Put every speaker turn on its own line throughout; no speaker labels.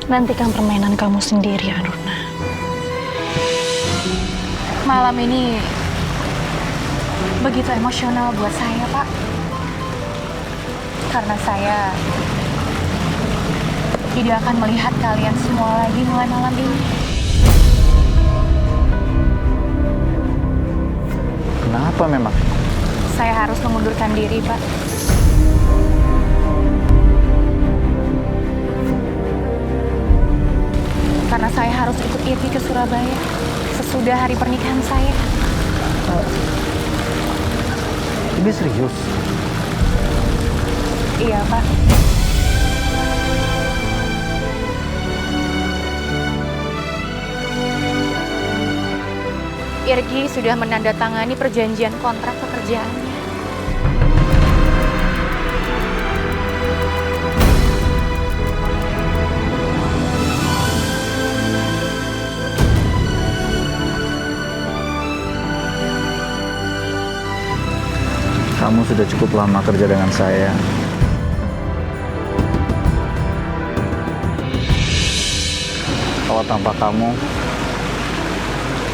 Nantikan permainan kamu sendiri, Aruna.
Malam ini begitu emosional buat saya, Pak. Karena saya tidak akan melihat kalian semua lagi mulai malam ini.
Kenapa memang?
Saya harus mengundurkan diri, Pak. Karena saya harus ikut Irgi ke Surabaya sesudah hari pernikahan saya.
Ini serius?
Iya, Pak. Irgi sudah menandatangani perjanjian kontrak pekerjaannya.
Kamu sudah cukup lama kerja dengan saya. Kalau tanpa kamu,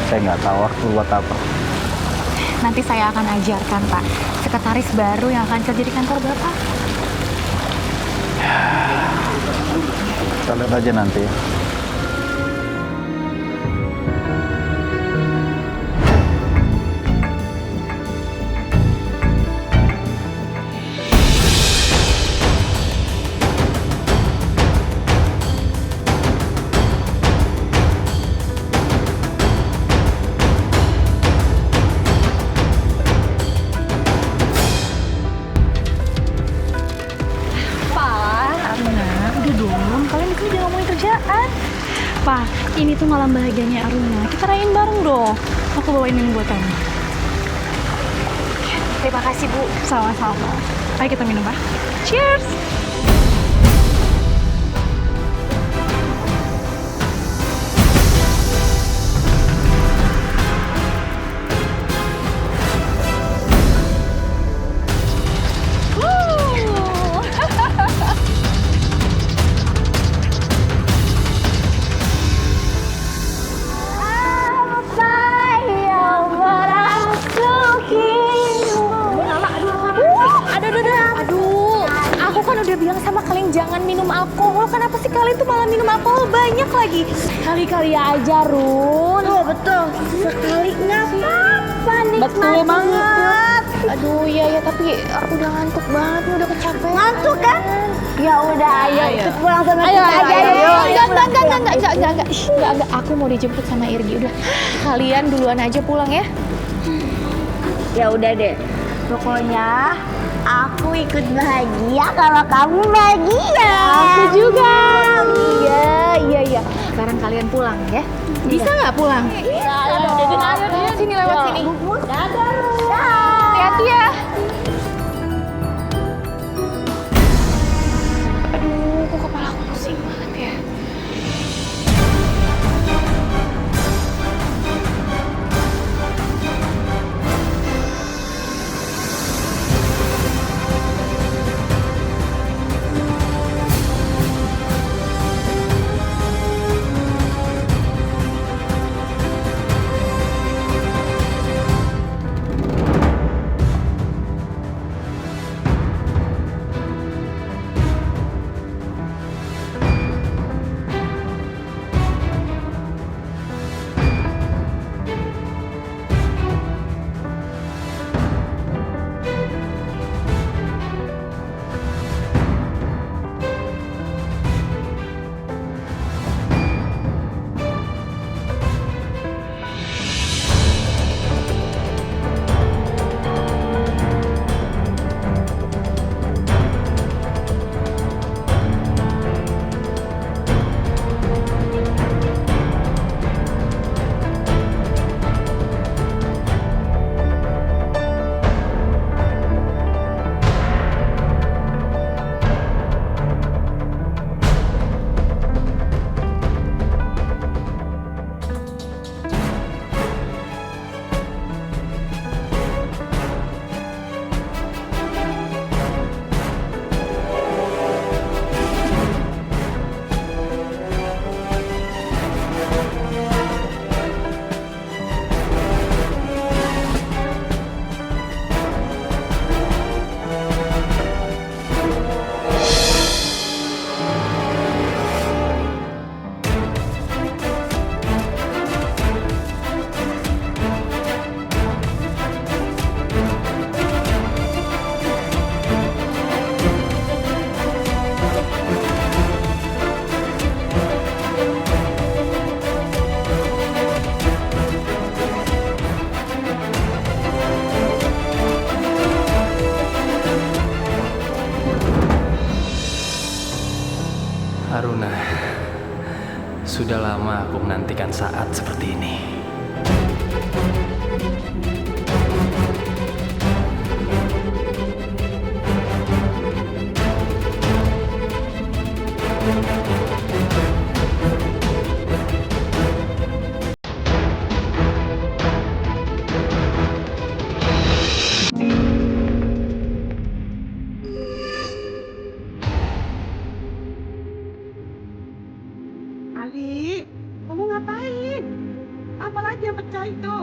saya nggak tahu harus buat apa.
Nanti saya akan ajarkan, Pak, sekretaris baru yang akan kerja di kantor Bapak.
Kita lihat aja nanti.
Pak, ini tuh malam bahagianya Aruna. Kita rayain bareng dong. Aku bawain minum buat kamu.
Terima kasih, Bu.
Sama-sama. Ayo kita minum, Pak. Cheers!
Bilang sama kalian jangan minum alkohol. Kenapa sih kalian tuh malah minum alkohol banyak lagi?
Kali-kali aja, Run. Oh, betul. Sekali nggak apa-apa,
Betul banget. Aduh, iya tapi aku udah ngantuk banget, udah kecapean.
Ngantuk kan? Ya udah, ayo kita pulang sama
Ayo,
kita aja.
Enggak. Aku mau dijemput sama Irgi. Udah, kalian duluan aja pulang ya.
Ya udah deh. Pokoknya aku ikut bahagia kalau kamu bahagia.
Aku juga. Iya. Sekarang kalian pulang ya. Bisa nggak pulang?
Bisa.
Ayo, sini lewat sini. Hati-hati ya. Aduh, kok kepala aku pusing banget ya.
Aruna, sudah lama aku menantikan saat seperti ini.
Ali, kamu ngapain? Apalagi yang pecah itu?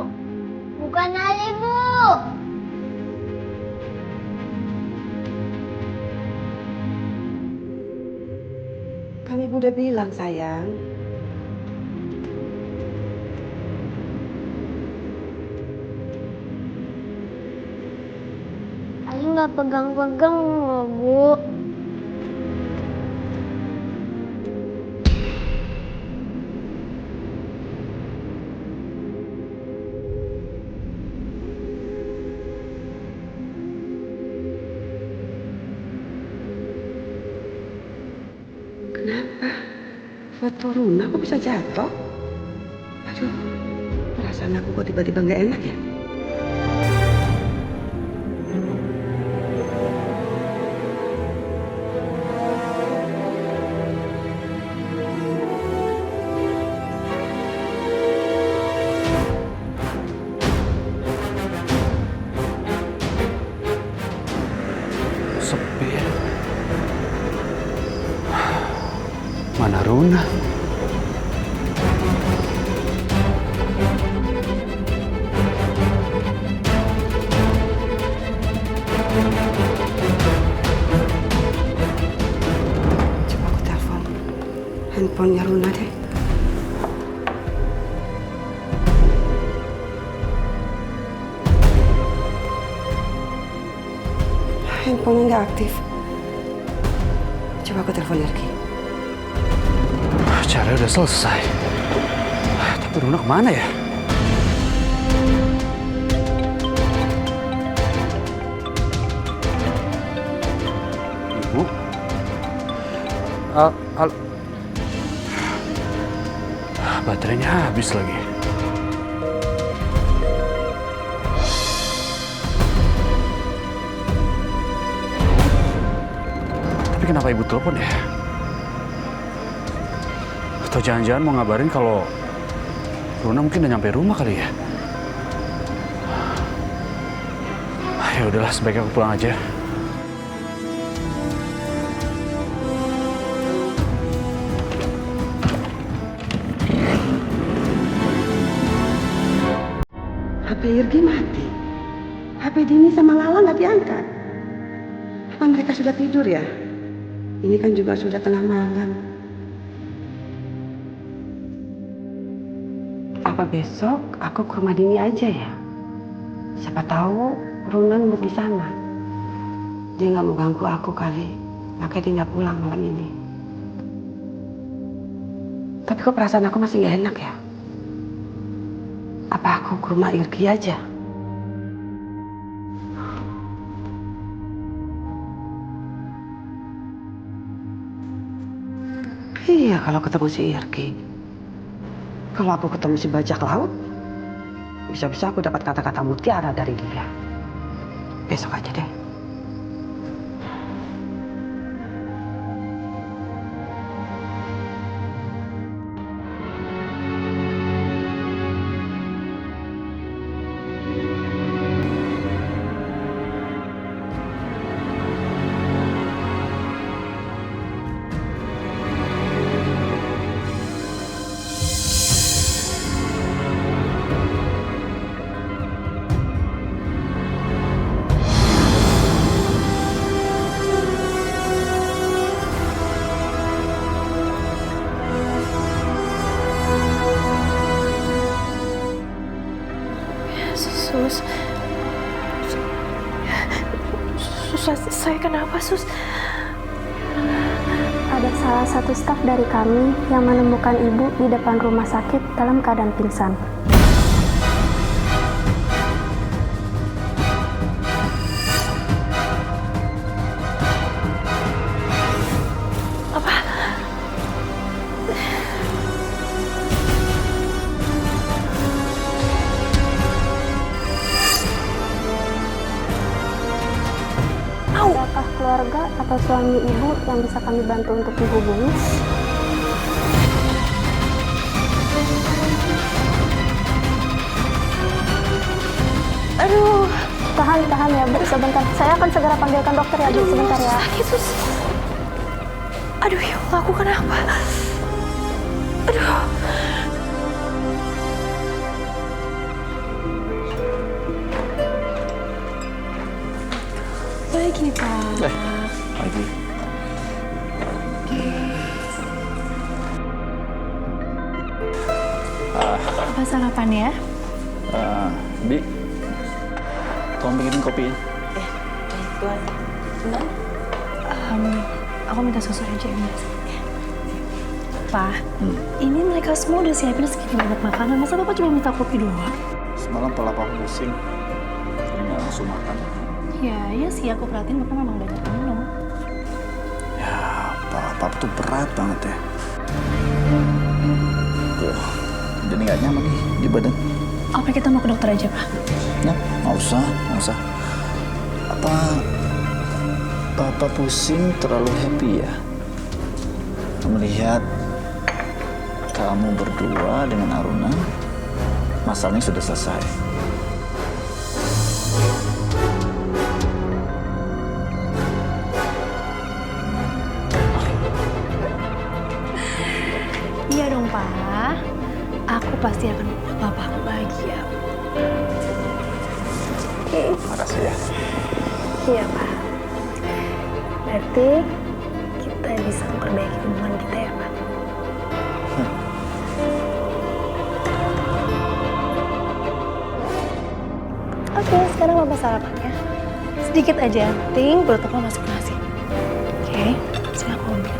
Bukan Ali, Bu.
Kan ibu udah bilang, sayang.
Ali nggak pegang-pegang, Bu.
Kenapa? Foto Runa kok bisa jatuh? Aduh, perasaan aku kok tiba-tiba nggak enak ya?
Sepi. Mana Runa?
Coba aku telepon handphonenya Runa deh. Handphonenya nggak aktif. Coba aku telepon Irgi.
Acara udah selesai. Tapi Runa kemana ya? Ibu? Baterainya habis lagi. Tapi kenapa ibu telepon ya? Atau jangan-jangan mau ngabarin kalau Runa mungkin udah nyampe rumah kali ya? Ya udahlah, sebaiknya aku pulang aja.
HP Irgi mati. HP Dini sama Lala nggak diangkat. Apa mereka sudah tidur ya? Ini kan juga sudah tengah malam. Apa besok aku ke rumah Dini aja ya? Siapa tahu Runa nunggu di sana. Dia nggak mau ganggu aku kali, makanya dia nggak pulang malam ini. Tapi kok perasaan aku masih nggak enak ya? Apa aku ke rumah Irgi aja? Iya, kalau ketemu si Irgi. Kalau aku ketemu si bajak laut, bisa-bisa aku dapat kata-kata mutiara dari dia. Besok aja deh.
Saya kenapa, Sus?
Ada salah satu staf dari kami yang menemukan ibu di depan rumah sakit dalam keadaan pingsan. keluarga atau suami ibu yang bisa kami bantu untuk dihubungi?
Aduh,
Tahan ya Bu, sebentar. Saya akan segera panggilkan dokter ya Bu, sebentar ya.
sakit sus. Aduh, ya Allah, aku kenapa? Aduh. Pagi, Pak.
Pagi.
Apa sarapan ya?
Bi, tolong bikinin kopi ya.
Aku minta susu aja ya, Mas. Pak, ini mereka semua udah siapin segitu banyak makanan. Masa Bapak cuma minta kopi doang?
Semalam kepala Papa pusing, jadi nggak langsung makan.
Ya, iya sih. Aku perhatiin Bapak memang banyak minum.
Ya, Papa tuh berat banget ya. Jadi nggak nyaman nih di badan.
Apa kita mau ke dokter aja, Pak?
Nah, nggak usah. Apa Papa pusing terlalu happy ya? Melihat kamu berdua dengan Aruna, masalahnya sudah selesai.
Iya dong, Pak. Aku pasti akan membuat Bapakku bahagia.
Makasih ya.
Iya Pak. Berarti kita bisa memperbaiki hubungan kita ya Pak.
Oke, sekarang Bapak sarapannya. Sedikit aja, ting perut Bapak masuk nasi. Oke, sini aku ambil.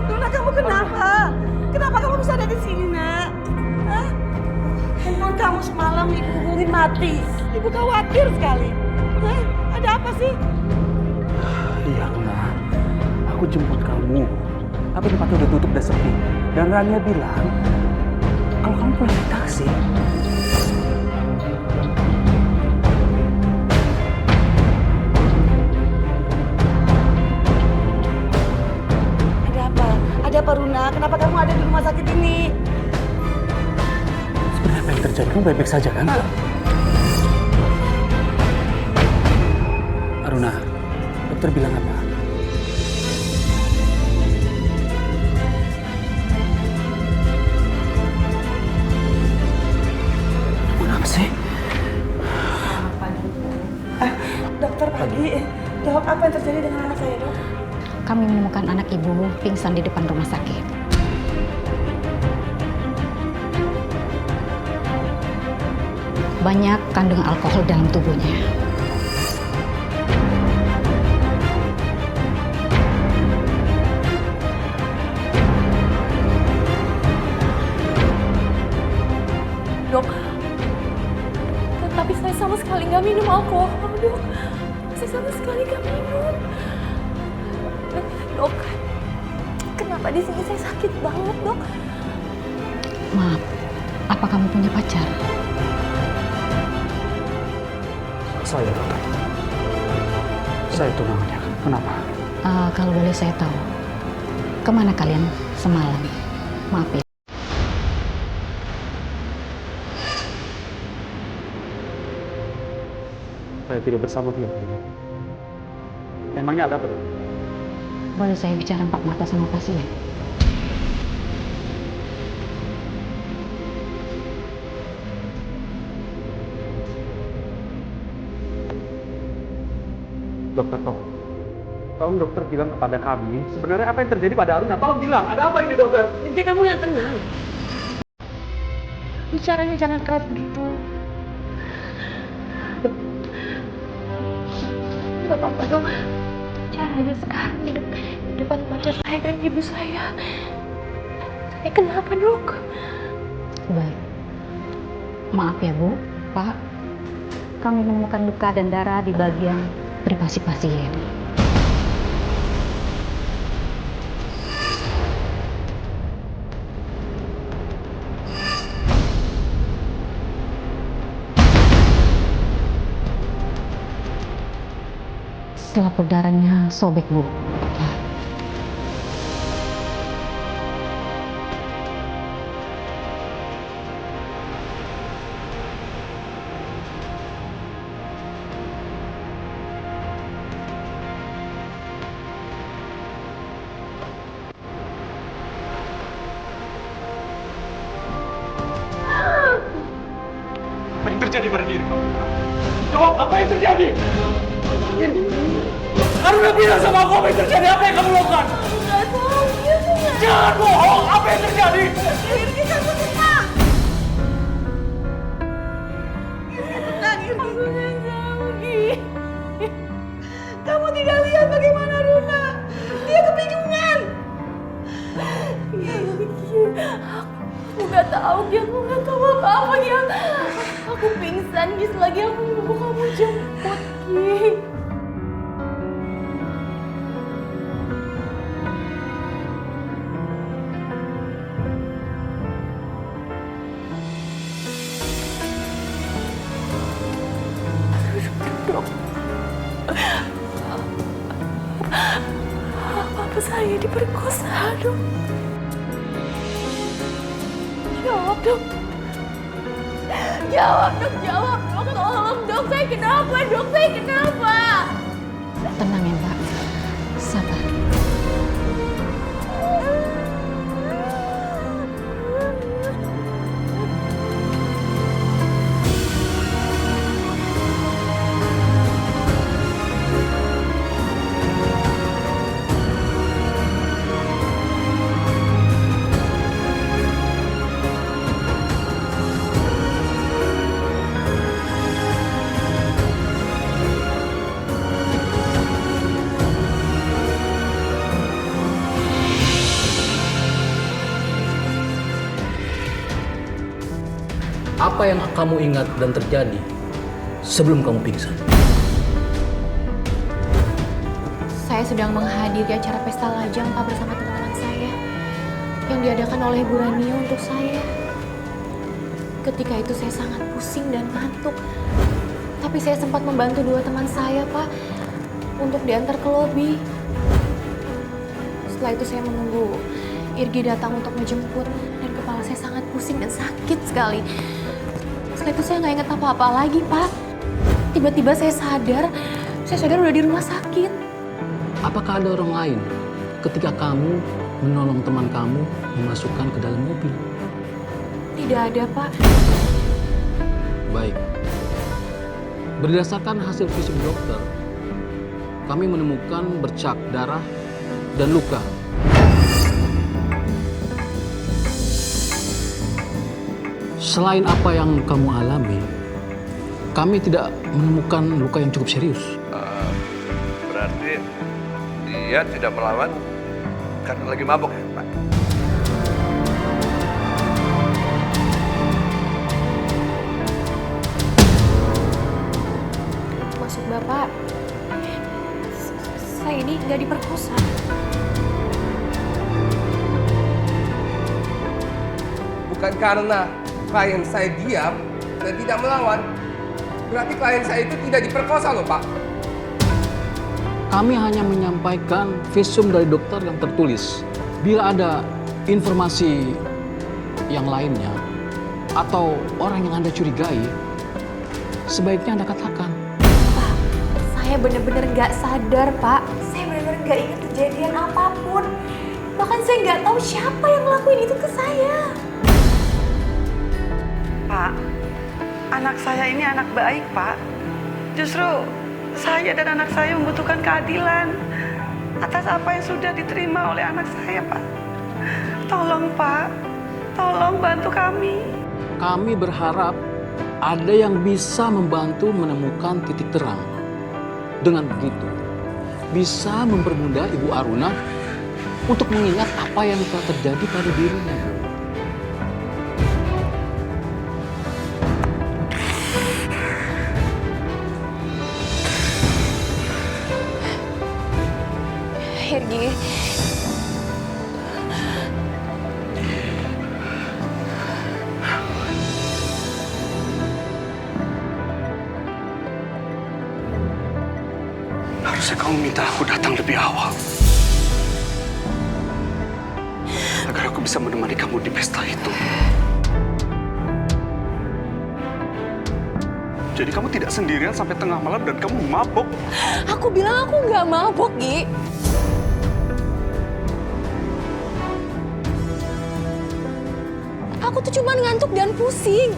Luna, kamu kenapa? Kenapa kamu bisa ada di sini, Nak? Hah? Handphone kamu semalam ibu hubungin mati. Ibu khawatir sekali. Hah? Ada apa sih?
Iya, Luna. Aku jemput kamu. Tapi tempatnya udah tutup dan sepi. Dan Rania bilang, kalau kamu pulang naik taksi.
Ada apa, Runa? Kenapa kamu ada di rumah sakit ini?
Sebenarnya apa yang terjadi? Kamu baik-baik saja kan? Aruna, dokter bilang apa? Kenapa sih?
Dokter Pagi, jawab apa yang terjadi dengan anak saya, Dok?
Kami menemukan anak ibu pingsan di depan rumah sakit. Banyak kandungan alkohol dalam tubuhnya.
Dok, tapi saya sama sekali nggak minum alkohol, Dok. Saya sama sekali nggak minum. Dok, kenapa di sini saya sakit banget, Dok?
Maaf, apa kamu punya pacar?
Saya, dokter. Saya tunangannya. Kenapa?
Kalau boleh saya tahu, kemana kalian semalam? Maaf ya.
Saya tidak bersama dia. Emangnya ada apa?
Boleh saya bicara empat mata sama pasien?
Dokter, tolong dokter bilang kepada kami sebenarnya apa yang terjadi pada Aruna. Tolong bilang, ada apa ini dokter?
Jadi kamu yang tenang. Bicaranya jangan keras begitu. Gak apa-apa, Dok. Caranya sekarang di depan mata saya dan ibu saya. Saya kenapa, Dok?
Baik. Maaf ya Bu, Pak. Kami menemukan luka dan darah di bagian privasi pasien. Setelah darahnya sobek, Bu.
Apa yang terjadi pada diri kamu? Jawab, apa yang terjadi? Haruna bilang sama aku apa yang terjadi, apa yang kamu lakukan?
Nggak tahu, dia tuh nggak.
Jangan bohong, apa yang terjadi?
Irgi kamu tenang. Tenang, Irgi. Aku nggak tahu, Gi. Kamu tidak lihat bagaimana Runa? Dia kebingungan. Aku nggak tahu, Gi. Aku nggak tahu apa-apa, Gi. Aku pingsan, Gi. Selagi aku nunggu kamu jemput, Gi. Apa saya diperkosa, dok? Jawab, dok. Jawab, dok. Jawab, dok. Tolong, dok. Saya kenapa, dok? Saya kenapa?
Tenang ya, Mbak. Sabar.
Apa yang kamu ingat dan terjadi sebelum kamu pingsan?
Saya sedang menghadiri acara pesta lajang, Pak, bersama teman-teman saya yang diadakan oleh Bu Rania untuk saya. Ketika itu saya sangat pusing dan ngantuk. Tapi saya sempat membantu dua teman saya, Pak, untuk diantar ke lobi. Setelah itu saya menunggu Irgi datang untuk menjemput dan kepala saya sangat pusing dan sakit sekali. Setelah itu saya nggak ingat apa-apa lagi, Pak. Tiba-tiba saya sadar udah di rumah sakit.
Apakah ada orang lain ketika kamu menolong teman kamu memasukkan ke dalam mobil?
Tidak ada, Pak.
Baik. Berdasarkan hasil visum dokter, kami menemukan bercak darah dan luka. Selain apa yang kamu alami, kami tidak menemukan luka yang cukup serius.
Berarti dia tidak melawan karena lagi mabuk ya, Pak?
Maksud Bapak, saya ini nggak diperkosa.
Bukan karena klien saya diam dan tidak melawan, berarti klien saya itu tidak diperkosa loh, Pak.
Kami hanya menyampaikan visum dari dokter yang tertulis. Bila ada informasi yang lainnya atau orang yang Anda curigai, sebaiknya Anda katakan.
Pak, saya benar-benar nggak sadar, Pak. Saya benar-benar nggak ingat kejadian apapun. Bahkan saya nggak tahu siapa yang ngelakuin itu ke saya.
Pak, anak saya ini anak baik, Pak. Justru saya dan anak saya membutuhkan keadilan atas apa yang sudah diterima oleh anak saya, Pak. Tolong, Pak. Tolong bantu kami.
Kami berharap ada yang bisa membantu menemukan titik terang. Dengan begitu, bisa mempermudah Ibu Aruna untuk mengingat apa yang telah terjadi pada dirinya.
Hergi.
Harusnya kamu minta aku datang lebih awal. Agar aku bisa menemani kamu di pesta itu. Jadi kamu tidak sendirian sampai tengah malam dan kamu mabuk.
Aku bilang aku nggak mabok, Gi. Aku tuh cuma ngantuk dan pusing.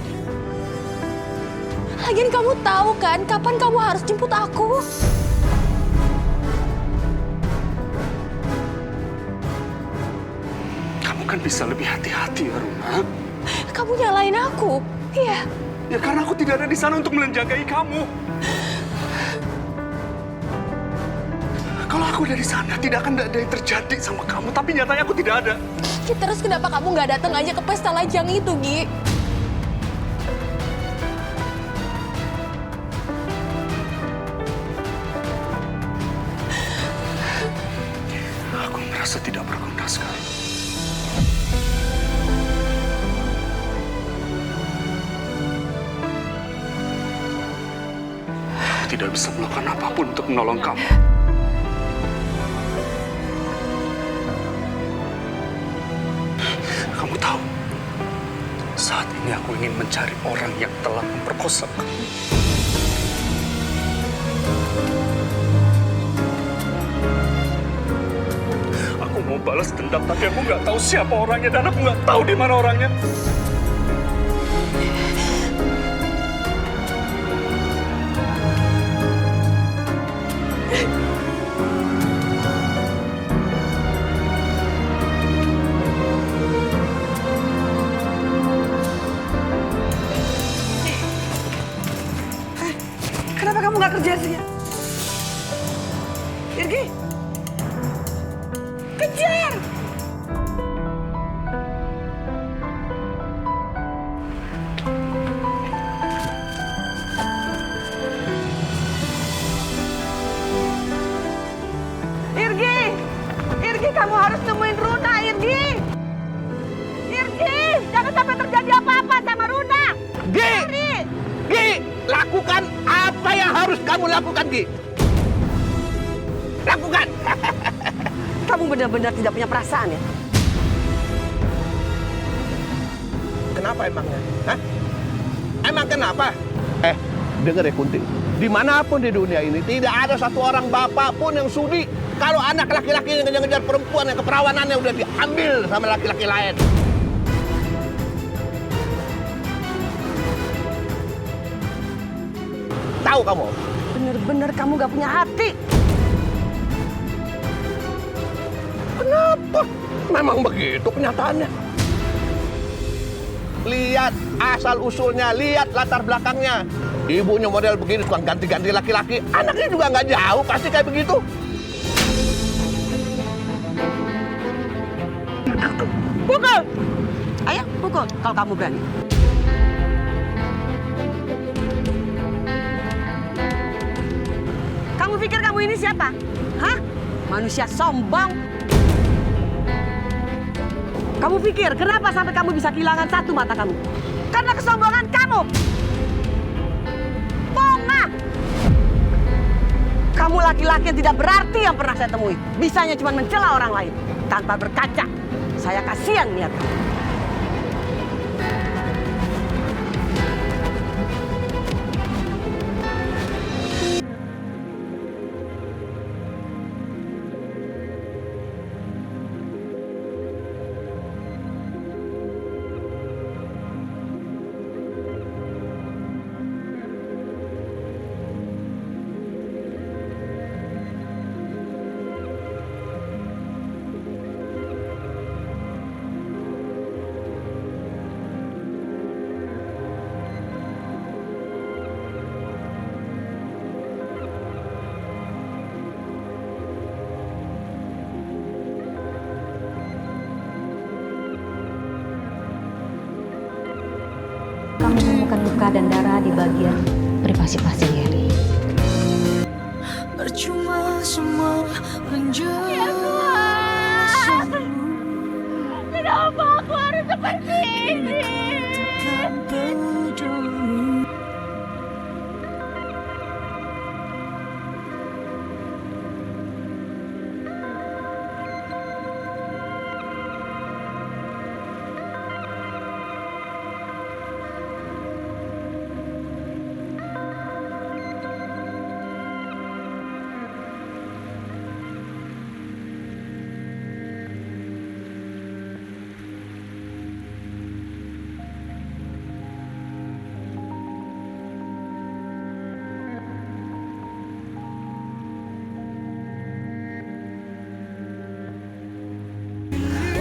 Lagian kamu tahu kan kapan kamu harus jemput aku?
Kamu kan bisa lebih hati-hati, Aruna.
Kamu nyalain aku, iya.
Ya karena aku tidak ada di sana untuk menjagai kamu. Kalau aku ada di sana, tidak akan ada yang terjadi sama kamu. Tapi nyatanya aku tidak ada.
Terus kenapa kamu nggak datang aja ke pesta lajang itu, Gi?
Aku merasa tidak berguna sekali. Tidak bisa melakukan apapun untuk menolong kamu. Kamu tahu, saat ini aku ingin mencari orang yang telah memperkosa kamu. Aku mau balas dendam, tapi aku nggak tahu siapa orangnya dan aku nggak tahu di mana orangnya.
Kenapa kamu nggak kerja sih? Irgi, kejar! Irgi, kamu harus nemuin Runa, Irgi! Irgi, jangan sampai terjadi apa-apa sama Runa!
Gi, lakukan apa yang harus kamu lakukan, Gi. Lakukan.
Kamu benar-benar tidak punya perasaan ya?
Kenapa emangnya? Hah? Emang kenapa? Dengar ya Kunti. Dimanapun di dunia ini tidak ada satu orang bapak pun yang sudi kalau anak laki-laki yang ngejar-ngejar perempuan yang keperawanannya udah diambil sama laki-laki lain. Tahu kamu?
Bener-bener kamu gak punya hati.
Kenapa? Memang begitu kenyataannya. Lihat asal-usulnya, lihat latar belakangnya. Ibunya model begini, tukang ganti-ganti laki-laki. Anaknya juga nggak jauh, pasti kayak begitu.
Pukul! Ayo, pukul kalau kamu berani. Kamu pikir kamu ini siapa? Hah? Manusia sombong. Kamu pikir kenapa sampai kamu bisa kehilangan satu mata kamu? Karena kesombongan kamu. Pongah. Kamu laki-laki yang tidak berarti yang pernah saya temui. Bisanya cuma mencela orang lain tanpa berkaca. Saya kasihan lihat kamu.
Kamu menemukan luka dan darah di bagian privasi pasien Yeri.
Percuma semua menjauh.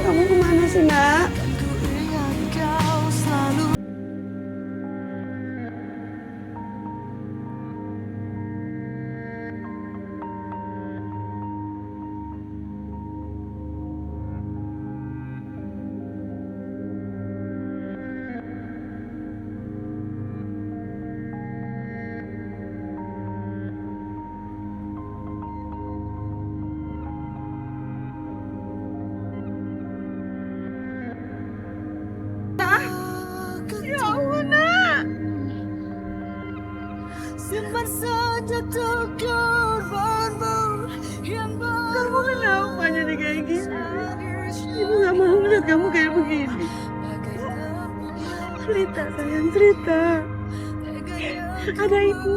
Kamu kemana sih, Nak?
Simpan saja korbanmu yang
Kamu kenapa jadi kayak gini? Ibu gak mau ngeliat kamu kayak begini. Cerita sayang, cerita. Ada ibu.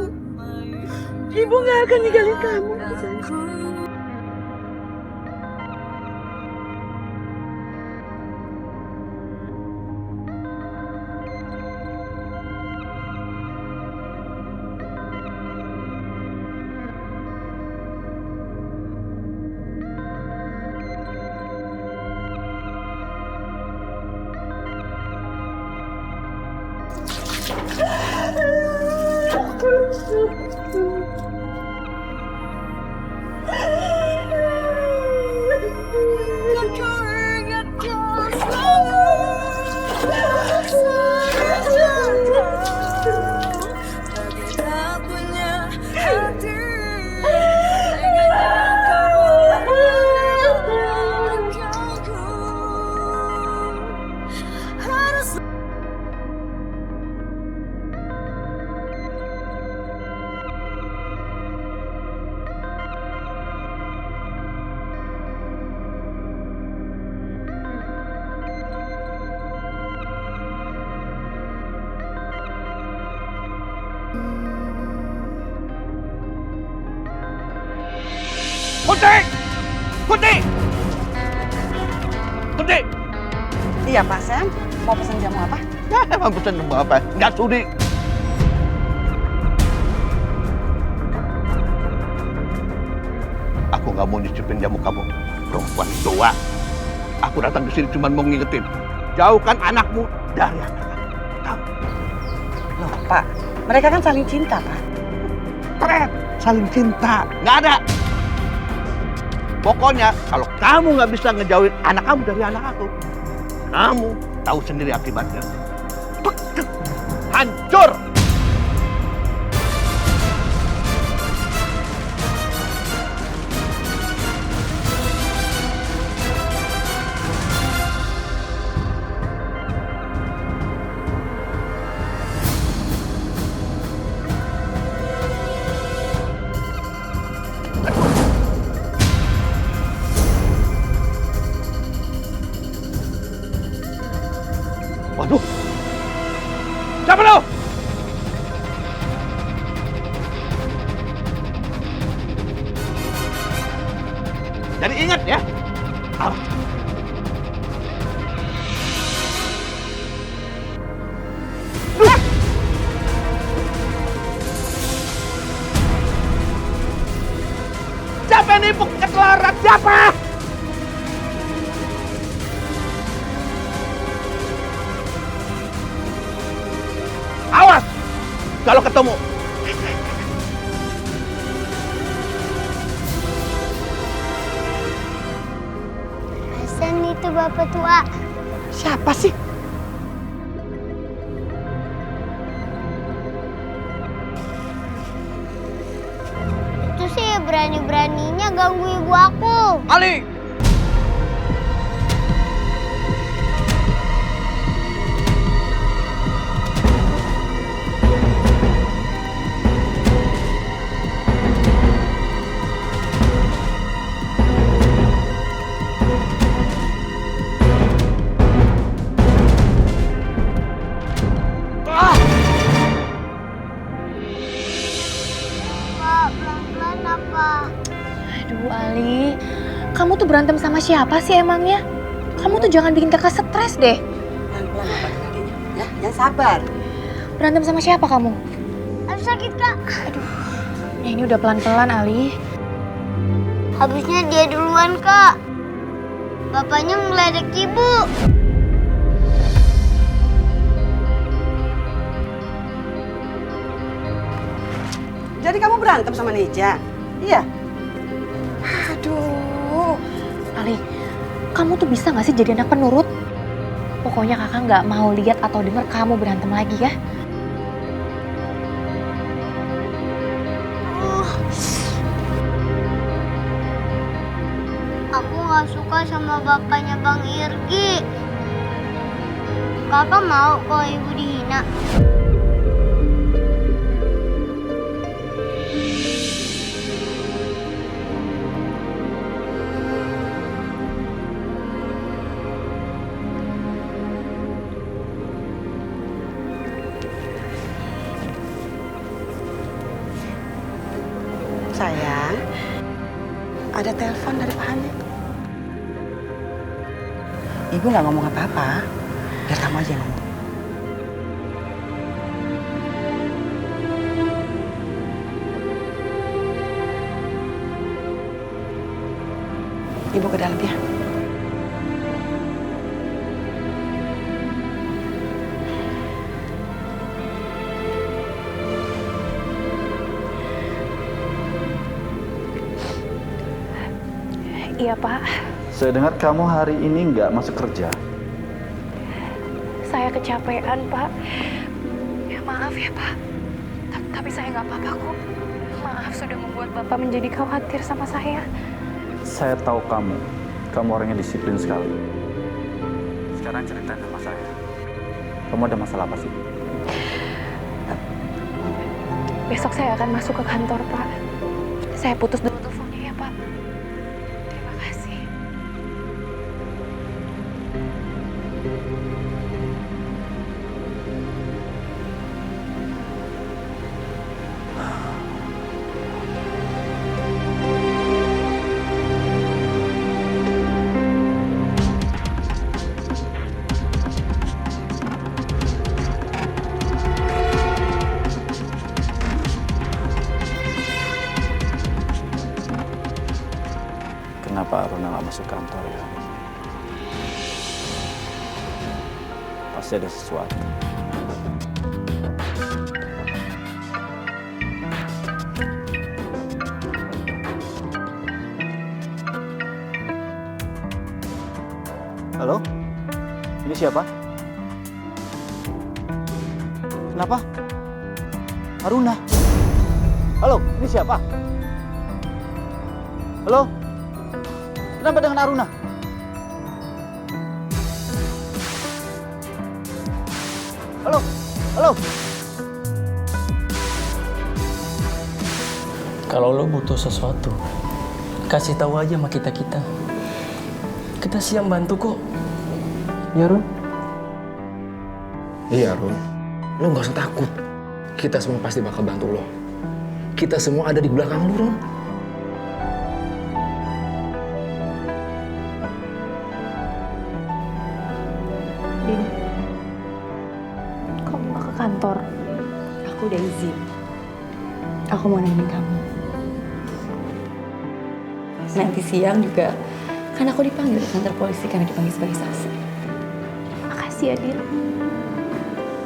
Ibu gak akan ninggalin kamu. Sayang.
Kunti! Kunti! Kunti!
Iya, Pak Sam. Mau pesan jamu apa?
Ya, emang pesan jamu apa? Nggak sudi. Aku nggak mau nyicipin jamu kamu. Perempuan tua. Aku datang ke sini cuma mau ngingetin. Jauhkan anakmu dari anak kamu.
Loh, Pak. Mereka kan saling cinta, Pak.
Keren. Saling cinta. Nggak ada. Pokoknya kalau kamu nggak bisa ngejauhin anak kamu dari anak aku, kamu tahu sendiri akibatnya. Hancur! Waduh! Siapa lo? Jadi ingat ya. Awas. Siapa yang nipu ketularan? Siapa? Awas! Kalau ketemu.
Hasan itu bapak tua.
Siapa sih?
Itu sih berani-beraninya ganggu ibu aku.
Ali!
Kamu tuh berantem sama siapa sih emangnya? Kamu tuh jangan bikin kakak stres deh.
Pelan-pelan Bapak dan adiknya. Ya, yang sabar.
Berantem sama siapa kamu?
Aku sakit kak.
Ya ini udah pelan-pelan Ali.
Habisnya dia duluan kak. Bapaknya ngeledek ibu.
Jadi kamu berantem sama Neja? Iya? Aduh.
Ali, kamu tuh bisa gak sih jadi anak penurut? Pokoknya kakak gak mau lihat atau denger kamu berantem lagi ya.
Aku gak suka sama bapaknya Bang Irgi. Kakak mau kalau ibu dihina.
Sayang, ada telepon dari Pak Hanif. Ibu nggak ngomong apa-apa, biar kamu aja yang ngomong. Ibu ke dalam ya.
Iya Pak,
Saya dengar kamu hari ini nggak masuk kerja.
saya kecapean Pak. Ya maaf ya Pak, tapi saya nggak apa-apa kok. Maaf sudah membuat Bapak menjadi khawatir sama saya.
Saya tahu kamu orangnya disiplin sekali. Sekarang ceritain sama saya. Kamu ada masalah apa sih?
Besok saya akan masuk ke kantor Pak. Saya putus dulu teleponnya ya Pak. Terima kasih.
Kenapa Aruna nggak masuk kantor ya? Pasti ada sesuatu. Halo? Ini siapa? Kenapa? Aruna? Halo, ini siapa? Halo? Kenapa dengan Aruna? Halo? Halo?
Kalau lo butuh sesuatu, kasih tahu aja sama kita-kita. Kita siap bantu kok. Ya, Run?
Iya, Run. Lo nggak usah takut. Kita semua pasti bakal bantu lo. Kita semua ada di belakang lo, Run.
Din, kamu nggak ke kantor?
Aku udah izin. Aku mau nemenin kamu. Nanti siang juga, kan aku dipanggil ke kantor polisi karena dipanggil sebagai saksi.
Makasih ya, Din.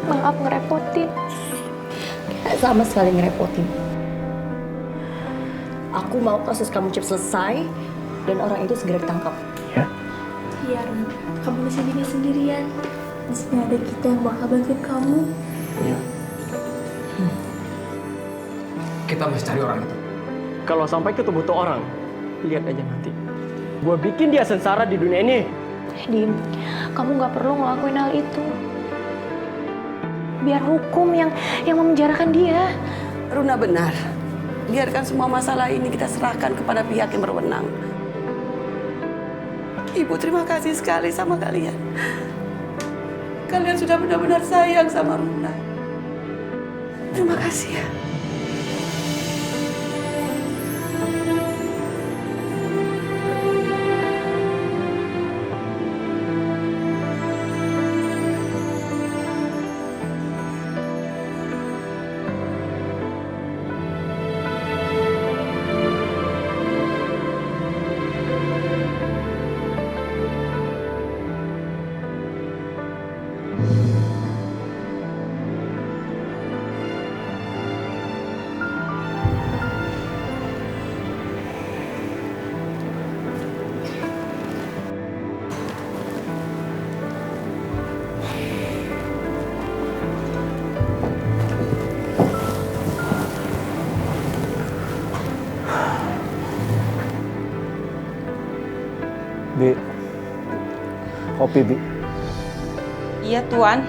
Maaf ngerepotin.
Gak sama sekali ngerepotin. Aku mau kasus kamu cepat selesai dan orang itu segera ditangkap.
Ya?
Iya, Ron. Kamu di sini gak sendirian. Di sini ada kita yang bakal bantuin kamu.
Iya. Kita mesti cari orang itu.
Kalau sampai ketemu tuh orang, lihat aja nanti. Gua bikin dia sengsara di dunia ini.
Din, kamu nggak perlu ngelakuin hal itu. Biar hukum yang memenjarakan dia.
Runa benar. Biarkan semua masalah ini kita serahkan kepada pihak yang berwenang. Ibu terima kasih sekali sama kalian. Kalian sudah benar-benar sayang sama Runa. Terima kasih ya.
Bi, kopi, Bi.
Iya, Tuan.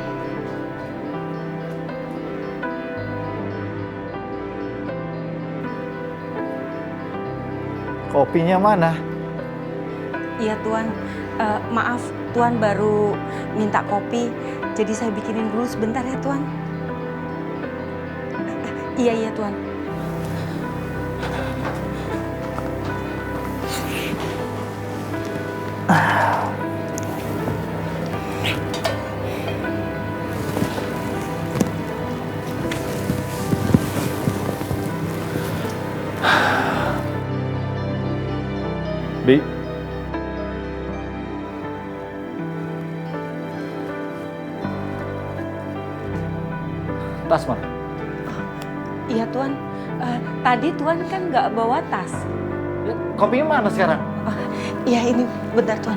Kopinya mana?
Iya, Tuan. Maaf, Tuan baru minta kopi. Jadi saya bikinin dulu sebentar ya, Tuan. Iya, Tuan.
Bi. Tas mana?
Iya, Tuan. Tadi Tuan kan nggak bawa tas.
Kopinya mana sekarang?
Iya, ini bentar, Tuan.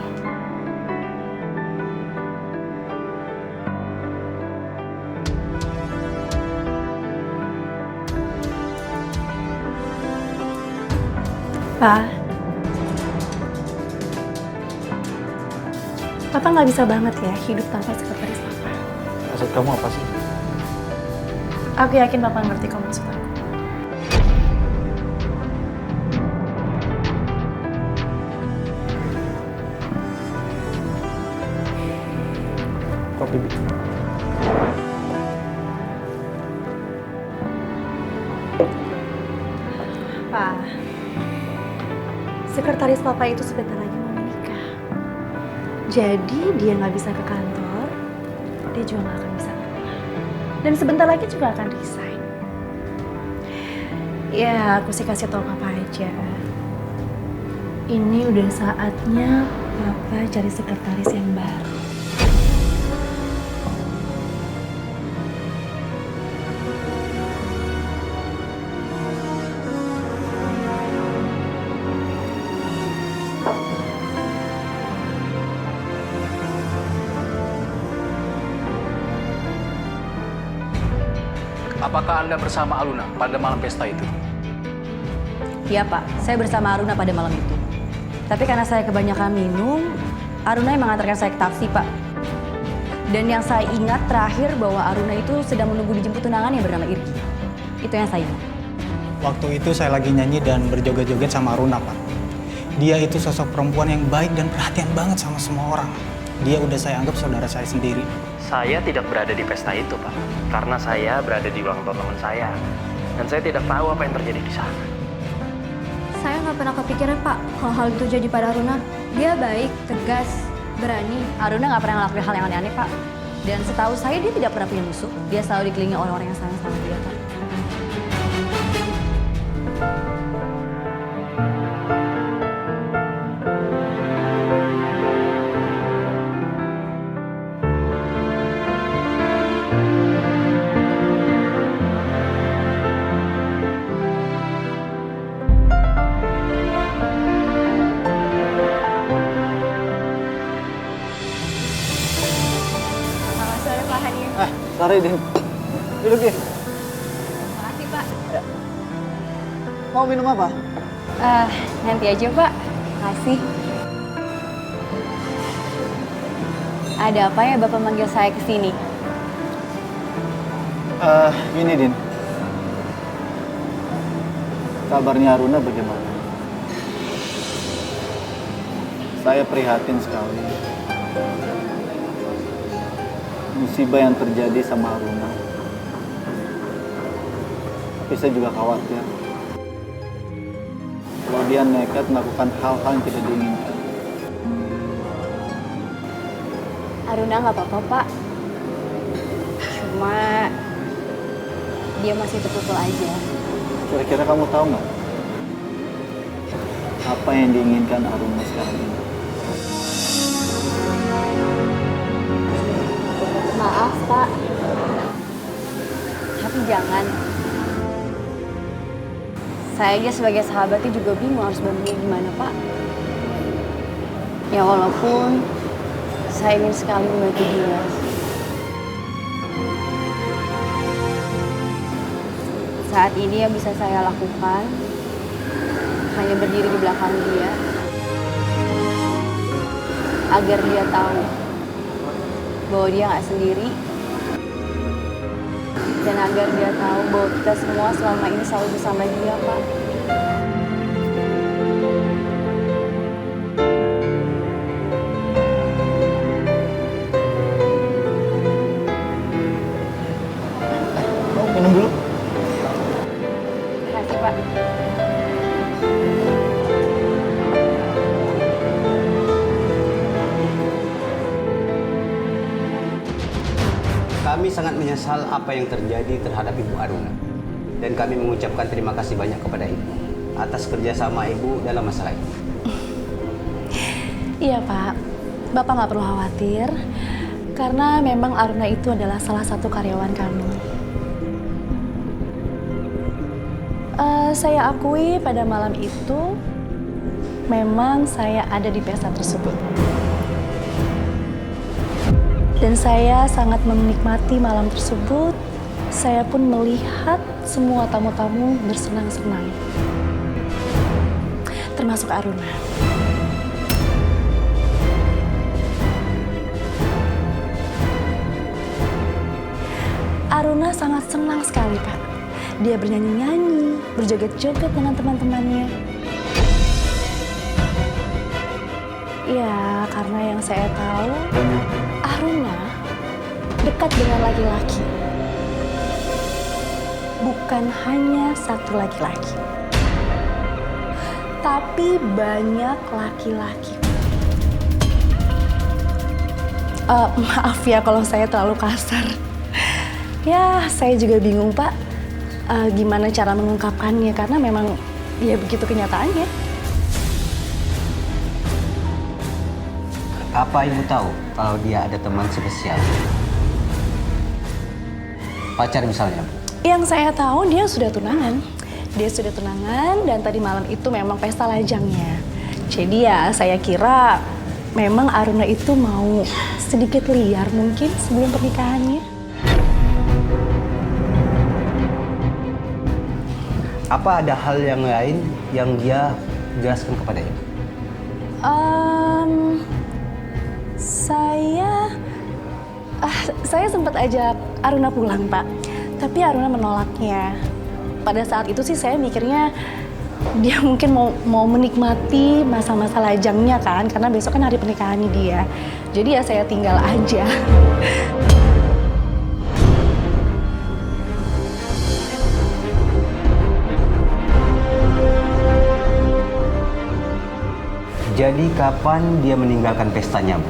Pak, Papa nggak bisa banget ya hidup tanpa sekretaris Papa.
Maksud kamu apa sih?
Aku yakin Papa ngerti kamu maksud aku.
Kopi, Bi.
Pak, sekretaris Papa itu sebentar lagi mau menikah. Jadi dia nggak bisa ke kantor, dia juga nggak akan bisa ke rumah. Dan sebentar lagi juga akan resign. Ya, aku sih kasih tau Papa aja. Ini udah saatnya Papa cari sekretaris yang baru.
Apakah Anda bersama Aruna pada malam pesta itu?
Iya, Pak. Saya bersama Aruna pada malam itu. Tapi karena saya kebanyakan minum, Aruna yang mengantarkan saya ke taksi, Pak. Dan yang saya ingat terakhir bahwa Aruna itu sedang menunggu dijemput tunangannya bernama Irgi. Itu yang saya ingat.
Waktu itu saya lagi nyanyi dan berjoget-joget sama Aruna, Pak. Dia itu sosok perempuan yang baik dan perhatian banget sama semua orang. Dia udah saya anggap saudara saya sendiri.
Saya tidak berada di pesta itu, Pak. Karena saya berada di ulang tahun teman saya. Dan saya tidak tahu apa yang terjadi di sana.
Saya nggak pernah kepikiran, Pak, kalau hal itu jadi pada Aruna. Dia baik, tegas, berani.
Aruna nggak pernah ngelakuin hal yang aneh-aneh, Pak. Dan setahu saya dia tidak pernah punya musuh. Dia selalu dikelilingi orang-orang yang sayang sama dia, Pak.
Sorry, Din. Duduk ya.
Makasih, Pak.
Ya. Mau minum apa?
Nanti aja, Pak. Makasih.
Ada apa ya Bapak manggil saya ke sini?
Gini, Din. Kabarnya Aruna bagaimana? Saya prihatin sekali. Musibah yang terjadi sama Aruna. Tapi saya juga khawatir kalau dia nekat melakukan hal-hal yang tidak diinginkan.
Aruna nggak apa-apa, Pak. Cuma dia masih terpukul aja.
Kira-kira kamu tahu nggak apa yang diinginkan Aruna sekarang ini?
Maaf, Pak. Tapi jangan.
Saya aja sebagai sahabatnya juga bingung harus bantunya gimana, Pak. Ya walaupun saya ingin sekali membantu dia. Saat ini yang bisa saya lakukan hanya berdiri di belakang dia agar dia tahu bahwa dia nggak sendiri, dan agar dia tahu bahwa kita semua selama ini selalu bersama dia, Pak.
Minum dulu.
Terima kasih, Pak.
Kami sangat menyesal apa yang terjadi terhadap Ibu Aruna. Dan kami mengucapkan terima kasih banyak kepada Ibu atas kerjasama Ibu dalam masalah ini.
Iya Pak, Bapak nggak perlu khawatir. Karena memang Aruna itu adalah salah satu karyawan kami. Saya akui pada malam itu memang saya ada di pesta tersebut. Dan saya sangat menikmati malam tersebut. Saya pun melihat semua tamu-tamu bersenang-senang. Termasuk Aruna. Aruna sangat senang sekali, Pak. Dia bernyanyi-nyanyi, berjoget-joget dengan teman-temannya. Ya, karena yang saya tahu, Aruna dekat dengan laki-laki. Bukan hanya satu laki-laki, tapi banyak laki-laki. Maaf ya kalau saya terlalu kasar. Ya, saya juga bingung, Pak. Gimana cara mengungkapkannya, karena memang ya begitu kenyataannya.
Apa Ibu tahu kalau dia ada teman spesial? Pacar misalnya, Bu?
Yang saya tahu dia sudah tunangan. Dia sudah tunangan dan tadi malam itu memang pesta lajangnya. Jadi ya saya kira memang Aruna itu mau sedikit liar mungkin sebelum pernikahannya.
Apa ada hal yang lain yang dia jelaskan kepada Ibu?
Saya sempat ajak Aruna pulang, Pak. Tapi Aruna menolaknya. Pada saat itu sih saya mikirnya dia mungkin mau menikmati masa-masa lajangnya kan, karena besok kan hari pernikahannya dia. Jadi ya saya tinggal aja.
Jadi kapan dia meninggalkan pestanya, Bu?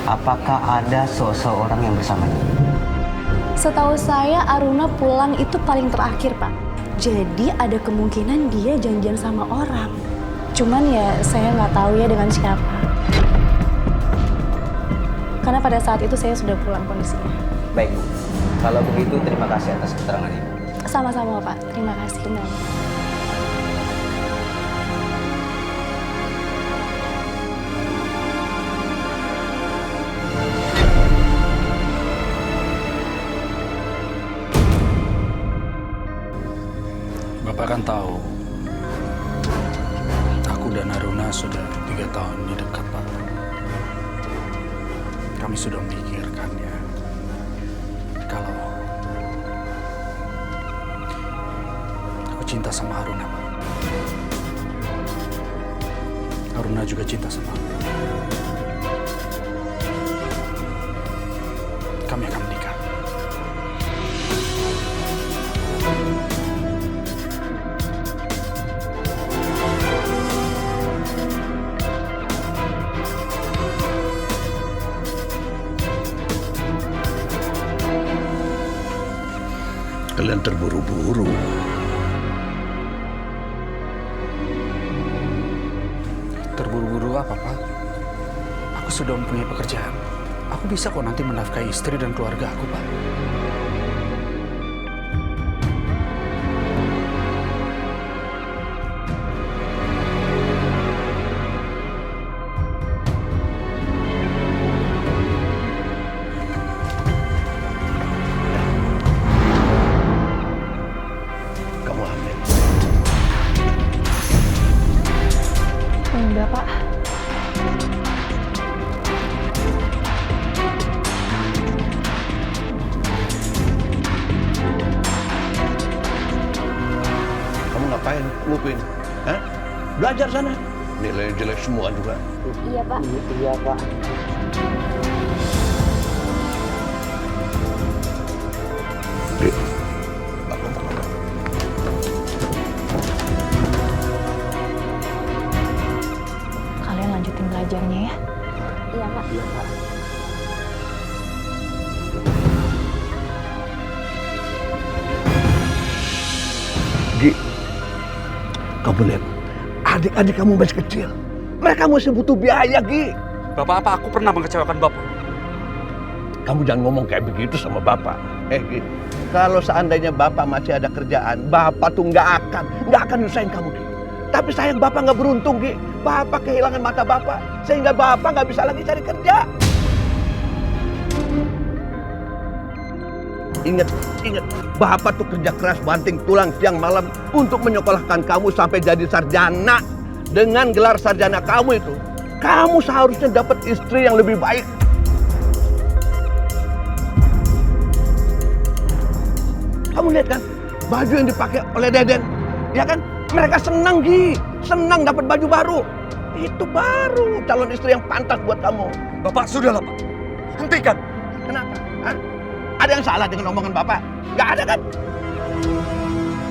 Apakah ada seseorang yang bersamanya?
Setahu saya Aruna pulang itu paling terakhir, Pak. Jadi ada kemungkinan dia janjian sama orang. Cuman ya saya nggak tahu ya dengan siapa. Karena pada saat itu saya sudah pulang kondisinya.
Baik, Bu. Kalau begitu terima kasih atas keterangan Ibu.
Sama-sama, Pak. Terima kasih kembali.
Bapak kan tahu, aku dan Aruna sudah 3 tahun ini dekat, Pak. Kami sudah memikirkannya. Kalau aku cinta sama Aruna, Pak. Aruna juga cinta sama aku. Kami akan menikah.
Kalian terburu-buru.
Terburu-buru apa, Pak? Aku sudah mempunyai pekerjaan. Aku bisa kok nanti menafkahi istri dan keluarga aku, Pak.
Kamu hamil.
Enggak, Pak.
belajar sana. Nilai jelek semua juga.
Iya, Pak.
Iya, Pak.
Dik,
Kalian lanjutin belajarnya ya.
Iya, Pak.
Iya, Pak.
Gi, kamu lihat, adik-adik kamu masih kecil. Mereka masih butuh biaya, Gi.
Bapak, apa aku pernah mengecewakan Bapak?
Kamu jangan ngomong kayak begitu sama Bapak. Gi, kalau seandainya Bapak masih ada kerjaan, Bapak tuh nggak akan nyusahin kamu, Gi. Tapi sayang Bapak nggak beruntung, Gi. Bapak kehilangan mata Bapak, sehingga Bapak nggak bisa lagi cari kerja. Ingat, Bapak tuh kerja keras banting tulang siang malam untuk menyekolahkan kamu sampai jadi sarjana. Dengan gelar sarjana kamu itu, kamu seharusnya dapat istri yang lebih baik. Kamu lihat kan, baju yang dipakai oleh Deden, ya kan? Mereka senang, Gi. Senang dapat baju baru. Itu baru calon istri yang pantas buat kamu.
Bapak, sudahlah, Pak. Hentikan.
Kenapa? Hah? Ada yang salah dengan omongan Bapak? Gak ada kan?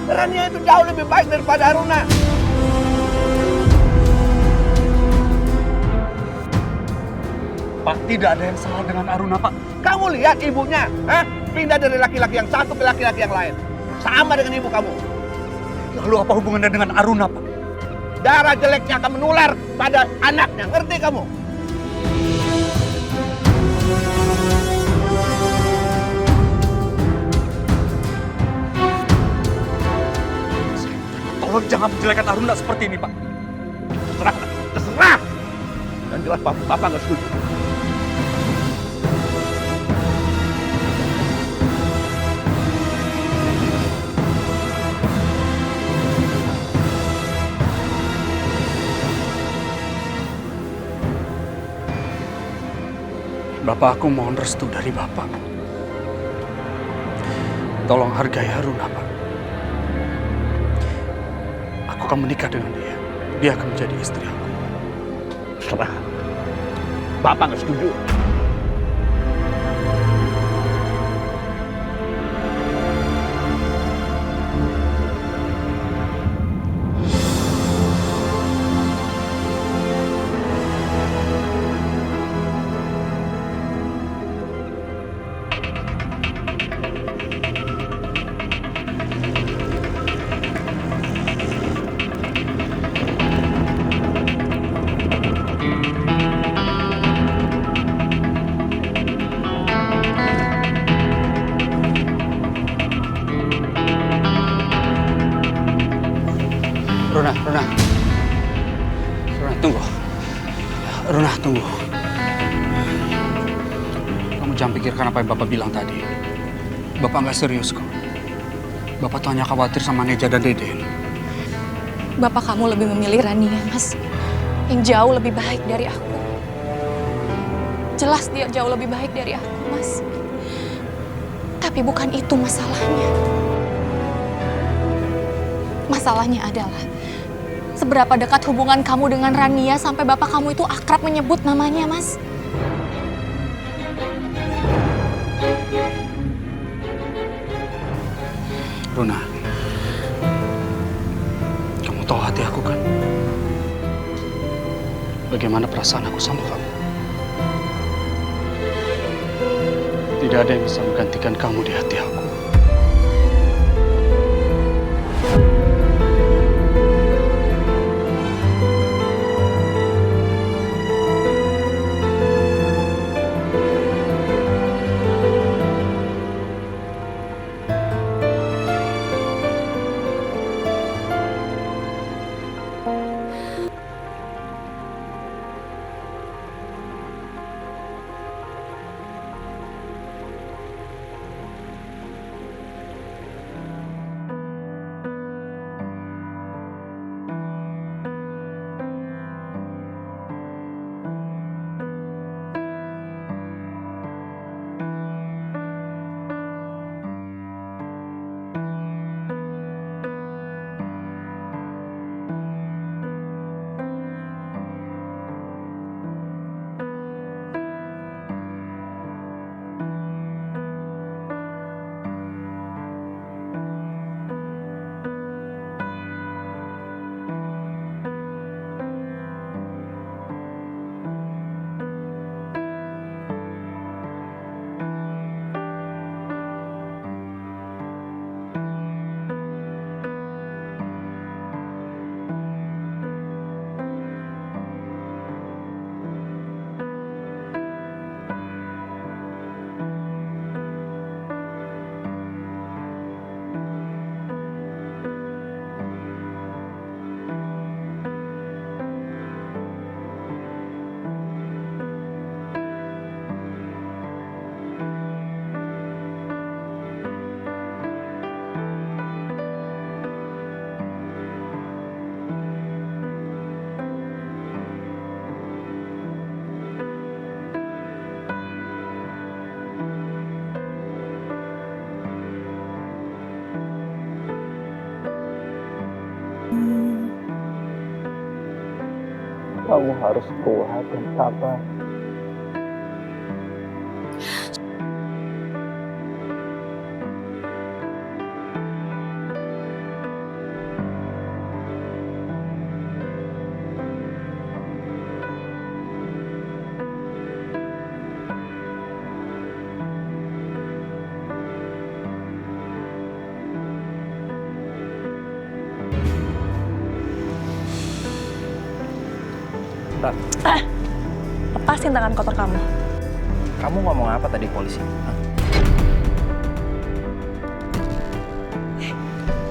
Rania itu jauh lebih baik daripada Aruna.
Pak, tidak ada yang salah dengan Aruna, Pak.
Kamu lihat ibunya, pindah dari laki-laki yang satu ke laki-laki yang lain. Sama dengan ibu kamu.
Lalu apa hubungannya dengan Aruna, Pak?
Darah jeleknya akan menular pada anaknya, ngerti kamu?
Tolong jangan menjelekan Aruna seperti ini, Pak.
Terserah. Dan jelas Bapak nggak setuju.
Bapak, aku mohon restu dari Bapak. Tolong hargai Aruna, Pak. Aku akan menikah dengan dia. Dia akan menjadi istri aku.
Terserah. Bapak nggak setuju.
Runa, tunggu. Runa, tunggu. Kamu jangan pikirkan apa yang Bapak bilang tadi. Bapak nggak serius kok. Bapak tuh hanya khawatir sama Neja dan Deden.
Bapak kamu lebih memilih Rania, Mas. Yang jauh lebih baik dari aku. Jelas dia jauh lebih baik dari aku, Mas. Tapi bukan itu masalahnya. Masalahnya adalah seberapa dekat hubungan kamu dengan Rania sampai bapak kamu itu akrab menyebut namanya, Mas.
Runa, kamu tahu hati aku kan? Bagaimana perasaan aku sama kamu? Tidak ada yang bisa menggantikan kamu di hati aku.
Kamu harus kuat dan sabar.
Lepasin tangan kotor kamu.
Kamu ngomong apa tadi polisi?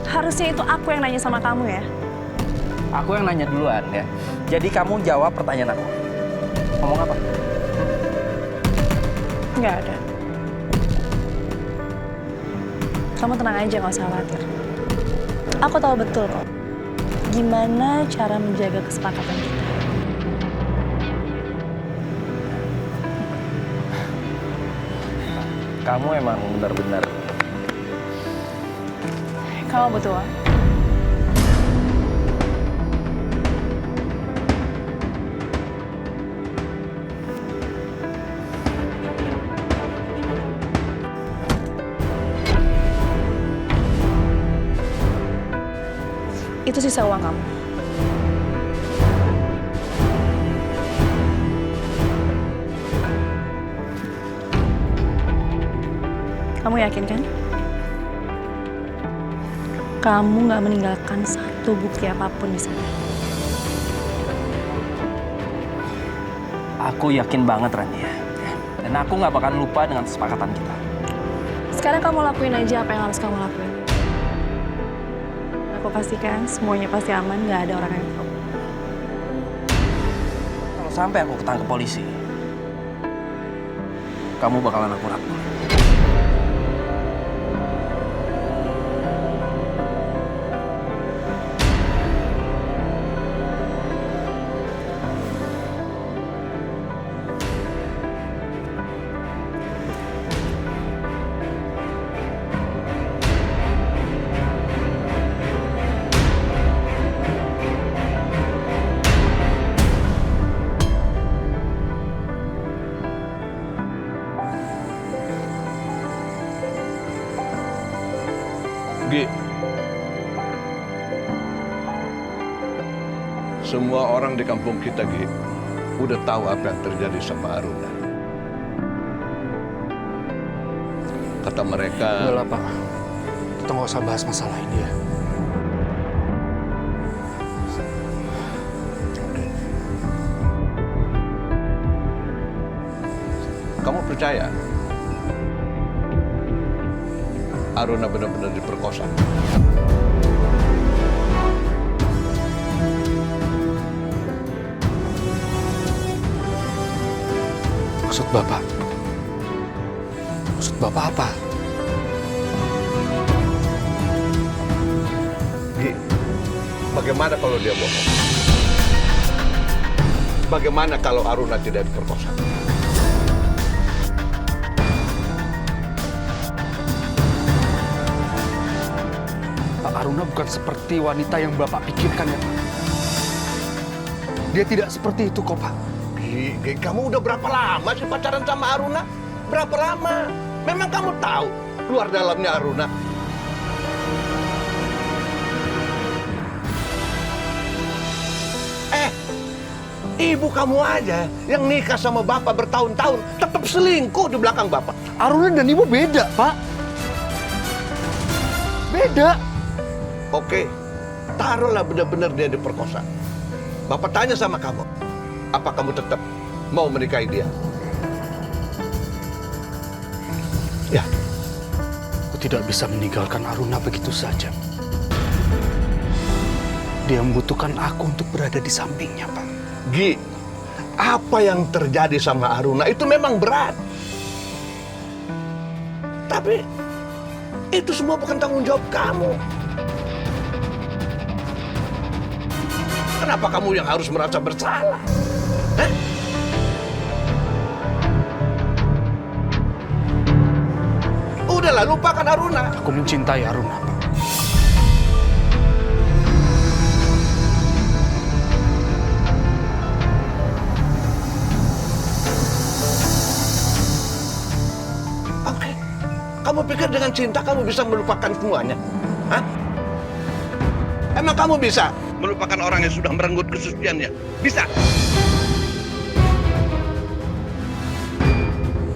Harusnya itu aku yang nanya sama kamu ya.
Aku yang nanya duluan ya. Jadi kamu jawab pertanyaan aku. Ngomong apa?
Nggak ada. Kamu tenang aja, nggak usah khawatir. Aku tahu betul kok gimana cara menjaga kesepakatan kita.
Kamu emang benar-benar.
Kamu butuh uang? Itu sisa uang kamu. Kamu yakin kan? Kamu nggak meninggalkan satu bukti apapun di sana.
Aku yakin banget, Rania. Dan aku nggak bakal lupa dengan kesepakatan kita.
Sekarang kamu lakuin aja apa yang harus kamu lakuin. Aku pastikan semuanya pasti aman, nggak ada orang yang tahu.
Kalau sampai aku ketangkep polisi, kamu bakalan aku rapor.
Gi, semua orang di kampung kita, Gi, udah tahu apa yang terjadi sama Aruna. Kata mereka...
Udahlah, Pak. Kita nggak usah bahas masalah ini ya.
Kamu percaya Aruna benar-benar diperkosa?
Maksud Bapak? Maksud Bapak apa?
Gi, bagaimana kalau dia bohong? Bagaimana kalau Aruna tidak diperkosa?
Aruna bukan seperti wanita yang Bapak pikirkan ya, Pak. Dia tidak seperti itu kok, Pak.
Gi, kamu udah berapa lama sih pacaran sama Aruna? Berapa lama? Memang kamu tahu luar dalamnya Aruna? Ibu kamu aja yang nikah sama bapak bertahun-tahun tetap selingkuh di belakang bapak.
Aruna dan ibu beda, Pak. Beda.
Oke, taruhlah benar-benar dia diperkosa. Bapak tanya sama kamu, apa kamu tetap mau menikahi dia? Ya.
Aku tidak bisa meninggalkan Aruna begitu saja. Dia membutuhkan aku untuk berada di sampingnya, Pak.
Gi, apa yang terjadi sama Aruna itu memang berat. Tapi itu semua bukan tanggung jawab kamu. Kenapa kamu yang harus merasa bersalah? Hah? Udahlah, lupakan Aruna.
Aku mencintai Aruna, Pak.
Kamu pikir dengan cinta kamu bisa melupakan semuanya? Hah? Emang kamu bisa melupakan orang yang sudah merenggut kesuciannya? Bisa?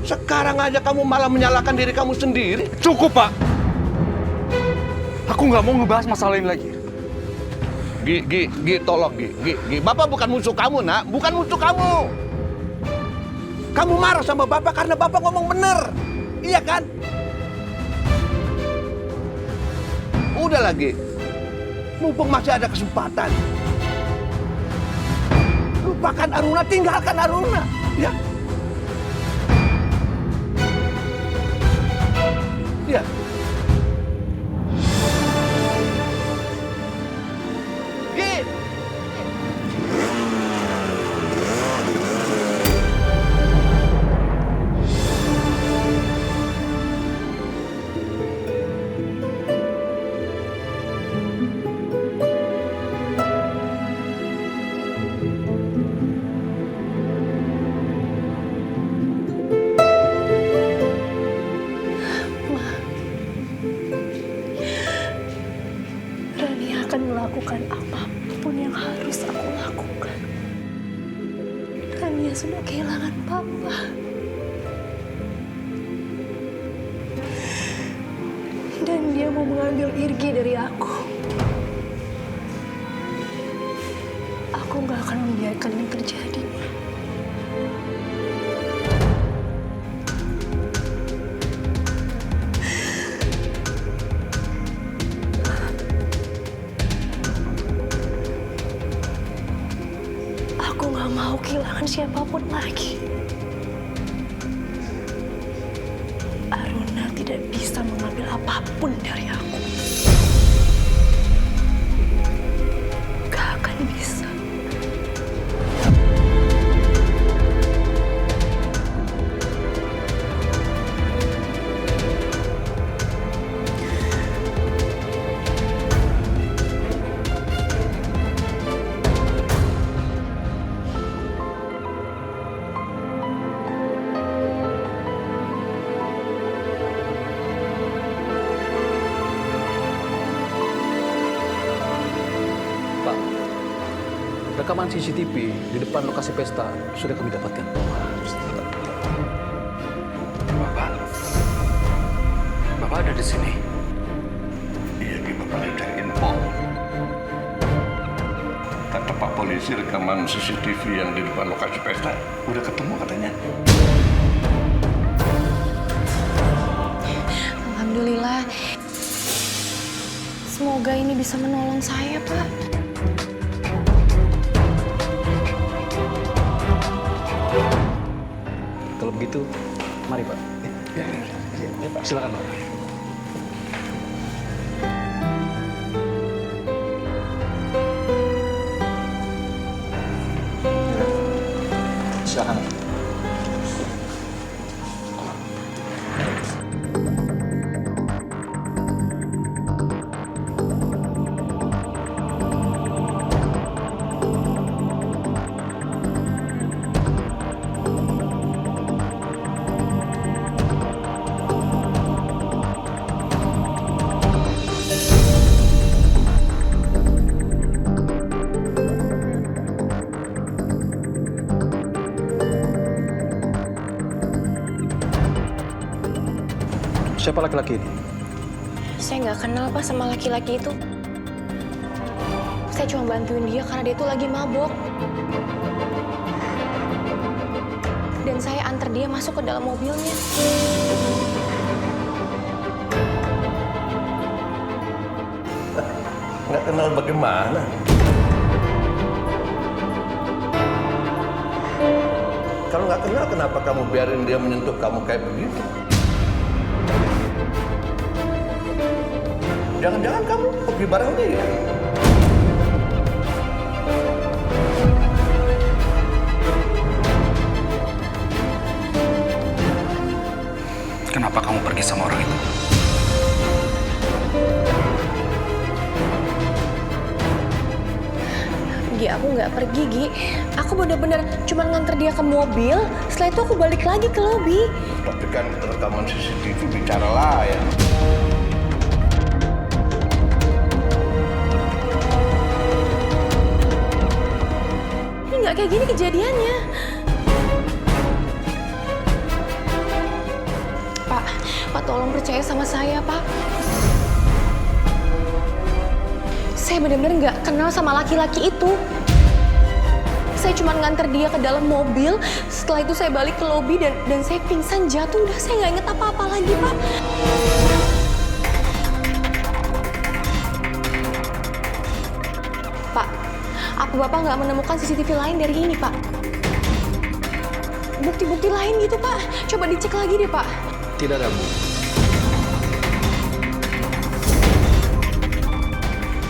Sekarang aja kamu malah menyalahkan diri kamu sendiri.
Cukup, Pak. Aku nggak mau ngebahas masalah ini lagi.
Gi, tolong, Gi. Bapak bukan musuh kamu, nak. Bukan musuh kamu. Kamu marah sama Bapak karena Bapak ngomong bener. Iya kan? Udah lagi. Mumpung masih ada kesempatan. Lupakan Aruna, tinggalkan Aruna. Ya. Ya.
Melakukan apapun yang harus aku lakukan. Rania sudah kehilangan papa. Dan dia mau mengambil Irgi dari aku. Aku gak akan membiarkan ini terjadi. Aku gak mau kehilangan siapapun lagi. Aruna tidak bisa mengambil apapun dari aku. Gak akan bisa.
Rekaman CCTV di depan lokasi pesta sudah kami dapatkan.
Bapak ada di sini? Iya, Bapak ada info. Kata Pak Polisi rekaman CCTV yang di depan lokasi pesta udah ketemu katanya.
Alhamdulillah. Semoga ini bisa menolong saya, Pak.
Kalau begitu, mari Pak.
Ya,
silakan Pak. Silakan. Siapa laki-laki ini?
Saya nggak kenal, Pak, sama laki-laki itu. Saya cuma bantuin dia karena dia tuh lagi mabok. Dan saya antar dia masuk ke dalam mobilnya.
Nggak kenal bagaimana? Kalau nggak kenal, kenapa kamu biarin dia menyentuh kamu kayak begitu? Jangan-jangan kamu pergi bareng dia?
Kenapa kamu pergi sama orang itu?
Gi, aku nggak pergi, Gi. Aku Aku bener-bener cuma nganter dia ke mobil, setelah itu aku balik lagi ke lobi.
Tapi kan rekaman CCTV bicara lain.
Ini nggak kayak gini kejadiannya. Pak, tolong percaya sama saya, Pak. Saya benar-benar nggak kenal sama laki-laki itu. Saya cuma nganter dia ke dalam mobil. Setelah itu saya balik ke lobi dan saya pingsan jatuh. Udah saya nggak inget apa-apa lagi, Pak. Pak, apa Bapak nggak menemukan CCTV lain dari ini, Pak? Bukti-bukti lain gitu, Pak. Coba dicek lagi deh, Pak.
Tidak ada, Bu.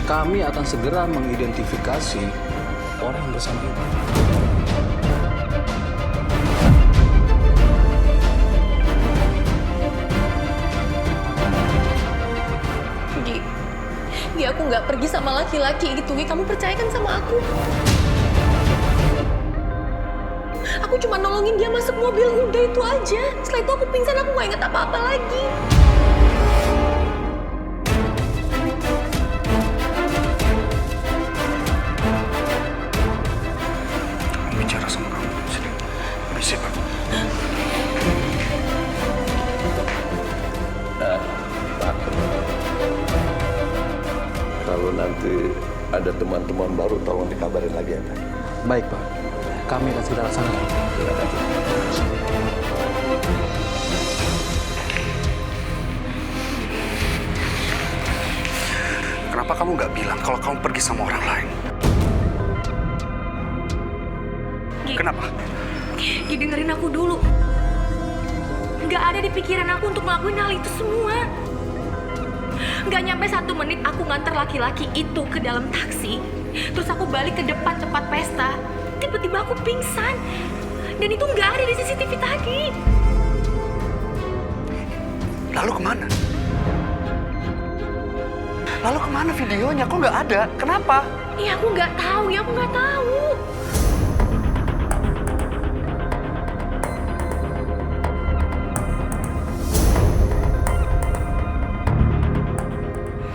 Kami akan segera mengidentifikasi orang yang bersama Ibu.
Gi, aku nggak pergi sama laki-laki itu. Gi, kamu percayakan sama aku. Aku cuma nolongin dia masuk mobil, udah itu aja. Setelah itu aku pingsan, aku nggak inget apa-apa lagi.
Bicara sama kamu sini. Bisa, Pak.
Pak. Kalau nanti ada teman-teman baru, tolong dikabarin lagi ya, Pak.
Baik, Pak. Kami akan segera laksanakan.
Terima kasih.
Kenapa kamu nggak bilang kalau kamu pergi sama orang lain? Kenapa?
Gi, dengerin aku dulu. Nggak ada di pikiran aku untuk ngelakuin hal itu semua. Nggak nyampe 1 menit aku nganter laki-laki itu ke dalam taksi. Terus aku balik ke depan tempat pesta. Tiba-tiba aku pingsan. Dan itu nggak ada di CCTV tadi.
Lalu kemana? Lalu kemana videonya? Kok nggak ada? Kenapa?
Ya aku nggak tahu, ya aku nggak tahu.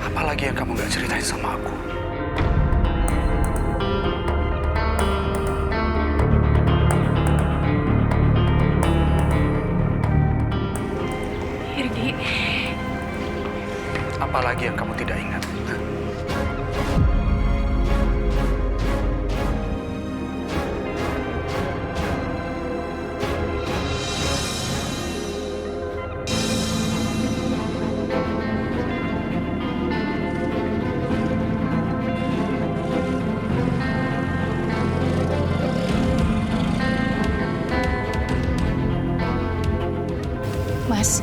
Apalagi yang kamu nggak ceritain sama aku?
Irgi,
Apalagi yang kamu tidak ingat?
Mas,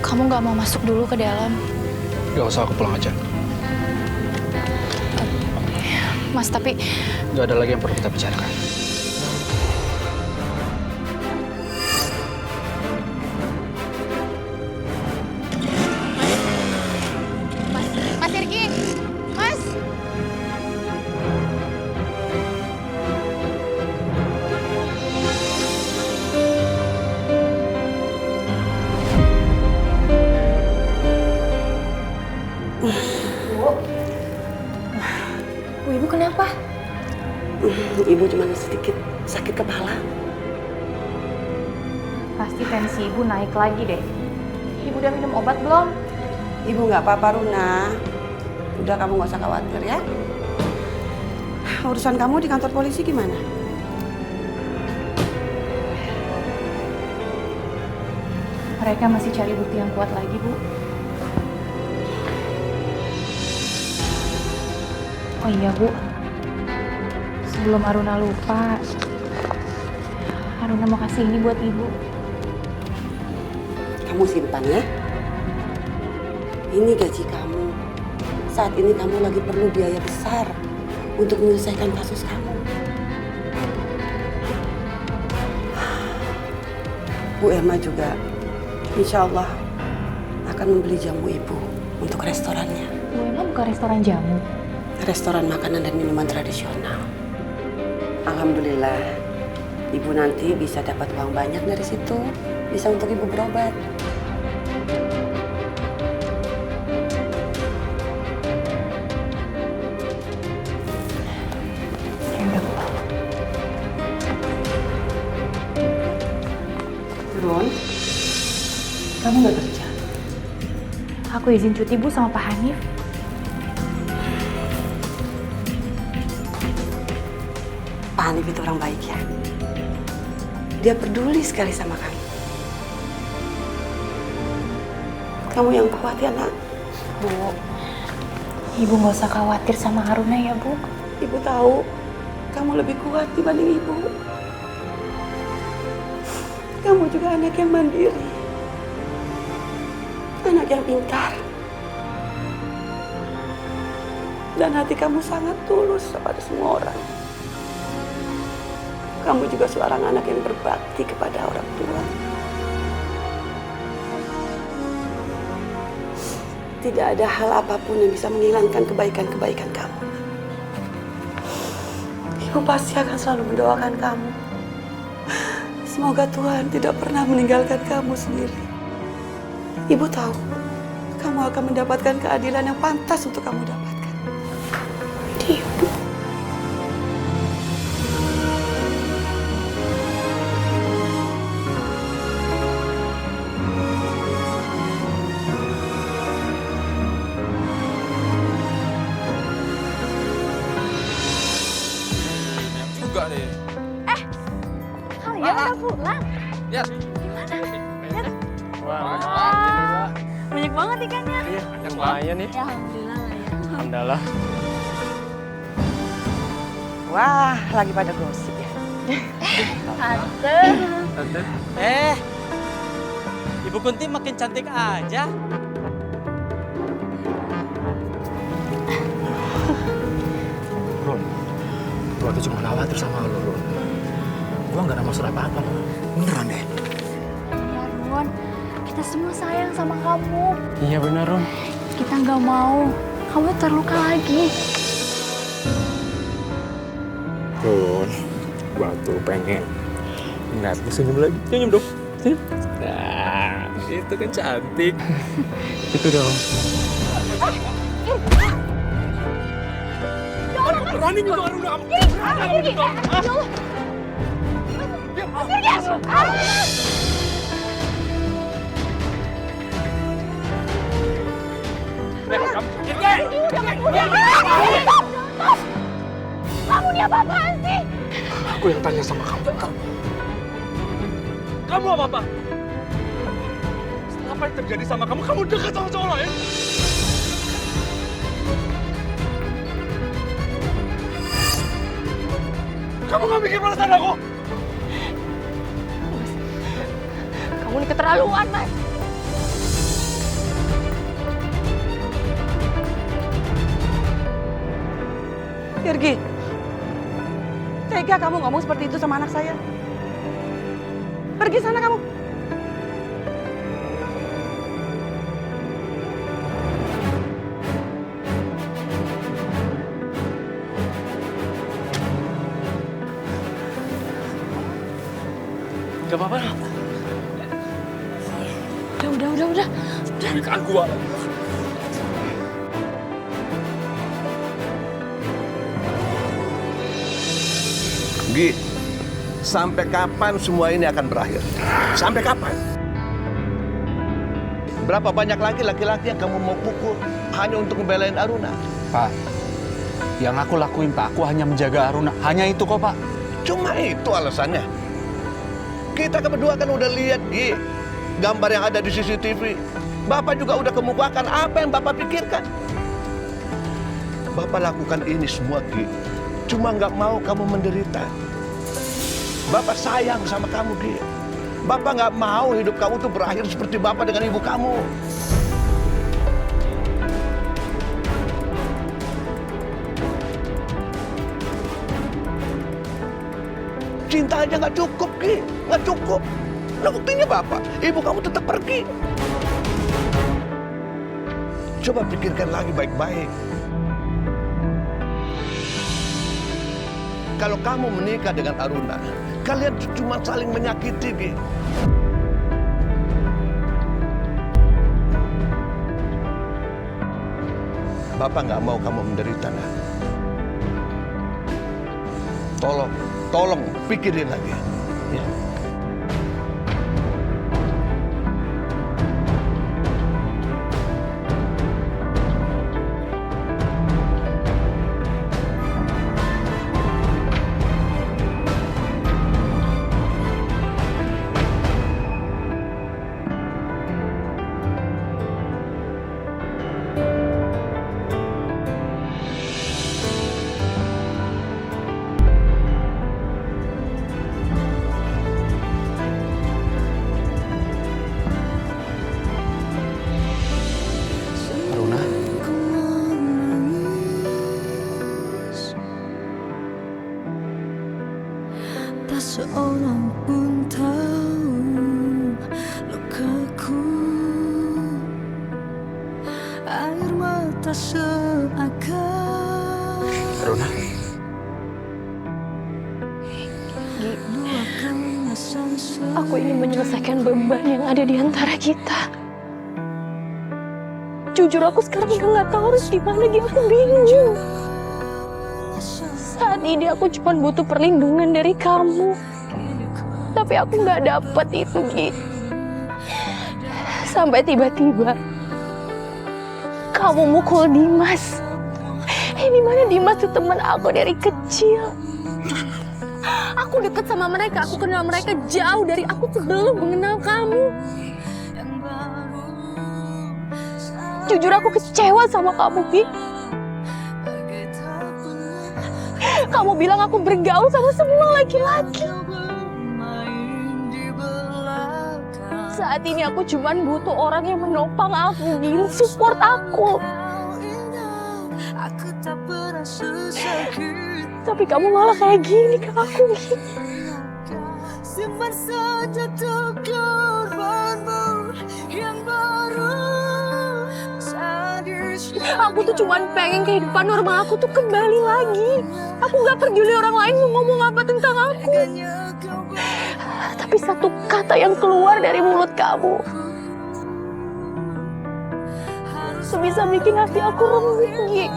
kamu nggak mau masuk dulu ke dalam?
Gak usah, aku pulang aja.
Mas, tapi...
Gak ada lagi yang perlu kita bicarakan.
Mas Irgi! Mas! Ibu kenapa?
Ibu cuma sedikit sakit kepala.
Pasti tensi ibu naik lagi deh. Ibu udah minum obat belum?
Ibu nggak apa-apa, Runa. Udah, kamu nggak usah khawatir ya. Urusan kamu di kantor polisi gimana?
Mereka masih cari bukti yang kuat lagi, Bu. Oh iya, Bu. Sebelum Aruna lupa, Aruna mau kasih ini buat Ibu.
Kamu simpan ya. Ini gaji kamu. Saat ini kamu lagi perlu biaya besar untuk menyelesaikan kasus kamu. Bu Emma juga insya Allah akan membeli jamu ibu untuk restorannya.
Bu Emma buka restoran jamu?
Restoran makanan dan minuman tradisional. Alhamdulillah, ibu nanti bisa dapat uang banyak dari situ. Bisa untuk ibu berobat. Ron, kamu nggak kerja?
Aku izin cuti Bu sama Pak Hanif.
Pak Hanif itu orang baik ya. Dia peduli sekali sama kamu. Kamu yang kuat ya nak.
Bu, Ibu nggak usah khawatir sama Aruna ya Bu.
Ibu tahu kamu lebih kuat dibanding ibu. Kamu juga anak yang mandiri. Anak yang pintar. Dan hati kamu sangat tulus kepada semua orang. Kamu juga seorang anak yang berbakti kepada orang tua. Tidak ada hal apapun yang bisa menghilangkan kebaikan-kebaikan kamu. Ibu pasti akan selalu mendoakan kamu. Semoga Tuhan tidak pernah meninggalkan kamu sendiri. Ibu tahu, kamu akan mendapatkan keadilan yang pantas untuk kamu dapatkan. Ibu.
Juga deh.
Kalian udah pulang?
Lihat.
Gimana? Lihat.
Wah,
Banyak banget ikannya.
iya, lumayan nih.
Ya alhamdulillah lah ya.
Alhamdulillah.
Wah, lagi pada gosip ya.
Tante.
Ibu Kunti makin cantik aja.
Ron, gua tuh cuma khawatir sama lo, Ron. Gua nggak ada masalah apa-apa, beneran deh.
Ya Ron, kita semua sayang sama kamu.
Iya benar, Ron.
Kita nggak mau kamu terluka lagi.
Ron, gua tuh pengen ngeliat lu senyum lagi. Senyum dong, senyum. Nah, itu kan cantik. Itu dong. Berani nyentuh Aruna kamu. Berani nyentuh Aruna.
Kamu ini apa-apaan sih?
Aku yang tanya sama kamu. Kamu apa-apa? Apa yang terjadi sama kamu? Kamu dekat sama cowok lain? Kamu gak mikir perasaan aku?
Kamu ini keterlaluan, Mas.
Irgi, tega kamu ngomong seperti itu sama anak saya. Pergi sana kamu.
Gak apa-apa.
Udah.
Ikan gua.
Gi, sampai kapan semua ini akan berakhir? Sampai kapan? Berapa banyak lagi laki-laki yang kamu mau pukul hanya untuk ngebelain Aruna?
Pak, yang aku lakuin Pak, aku hanya menjaga Aruna. Hanya itu kok Pak.
Cuma itu alasannya. Kita berdua kan udah lihat, Gi, gambar yang ada di CCTV. Bapak juga udah kemukakan apa yang Bapak pikirkan. Bapak lakukan ini semua, Gi, cuma nggak mau kamu menderita. Bapak sayang sama kamu, Gi. Bapak nggak mau hidup kamu tuh berakhir seperti Bapak dengan ibu kamu. Cinta aja nggak cukup, Ki. Nggak cukup. Nah, buktinya Bapak, ibu kamu tetap pergi. Coba pikirkan lagi baik-baik. Kalau kamu menikah dengan Aruna, kalian cuma saling menyakiti, Gi. Bapak nggak mau kamu menderita, nah. Tolong pikirin lagi. Ya.
Seorang pun tahu lukaku, air mata seakan
Aruna.
Aku ingin menyelesaikan beban yang ada di antara kita. Jujur aku sekarang nggak tahu harus gimana, Gi. Aku bingung. Saat ini aku cuma butuh perlindungan dari kamu. Tapi aku nggak dapet itu, Gi. Sampai tiba-tiba kamu mukul Dimas. Ini mana Dimas tuh teman aku dari kecil. Aku deket sama mereka, aku kenal mereka jauh dari aku sebelum mengenal kamu. Jujur aku kecewa sama kamu, Gi. Kamu bilang aku bergaul sama semua laki-laki. Saat ini aku cuma butuh orang yang menopang aku, Gi, support aku. Tapi kamu malah kayak gini ke aku, Gi.
Simpan saja tuh korbanmu yang baru.
Aku tuh cuma pengen kehidupan normal aku tuh kembali lagi. Aku gak peduli orang lain mau ngomong apa tentang aku. Tapi satu kata yang keluar dari mulut kamu itu bisa bikin hati aku remuk, Gi.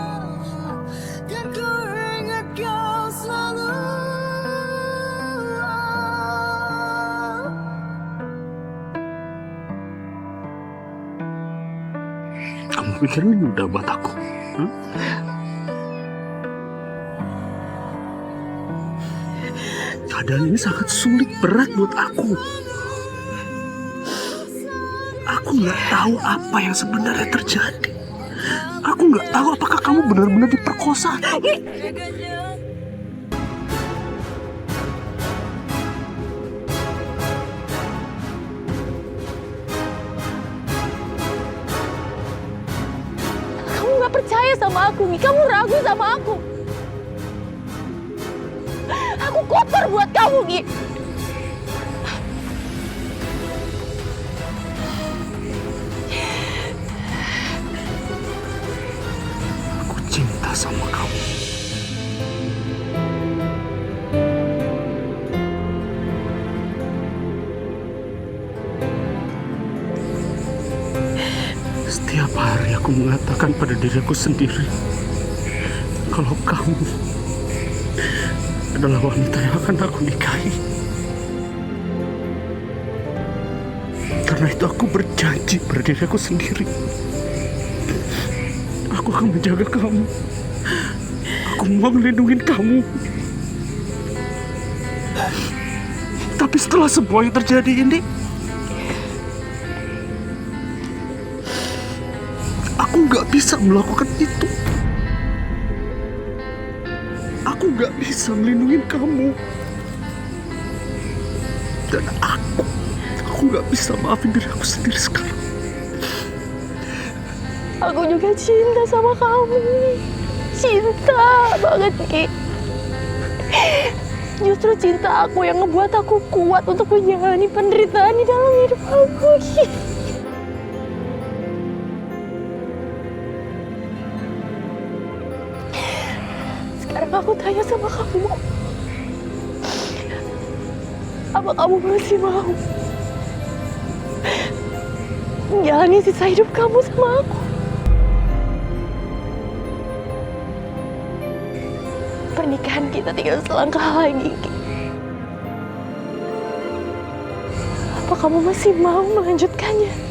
Kamu pikir ini mudah buat aku? Keadaan ini sangat sulit, berat buat aku. Aku nggak tahu apa yang sebenarnya terjadi. Aku nggak tahu apakah kamu benar-benar diperkosa.
Kamu gak percaya sama aku, Gi. Kamu ragu sama aku. Aku kotor buat kamu, Gi.
Aku cinta sama kamu. Setiap hari aku mengatakan pada diriku sendiri kalau kamu adalah wanita yang akan aku nikahi. Karena itu aku berjanji pada diriku sendiri. Aku akan menjaga kamu. Aku mau melindungi kamu. Tapi setelah semua yang terjadi ini, aku nggak bisa melakukan itu. Aku nggak bisa melindungi kamu. Dan aku nggak bisa maafin diri aku sendiri sekarang.
Aku juga cinta sama kamu. Cinta banget, Ki. Justru cinta aku yang ngebuat aku kuat untuk menjalani penderitaan di dalam hidup aku, Ki. Sekarang aku tanya sama kamu,
Apa kamu masih mau menjalani sisa hidup kamu sama aku? Pernikahan kita tinggal selangkah lagi. Apa kamu masih mau melanjutkannya?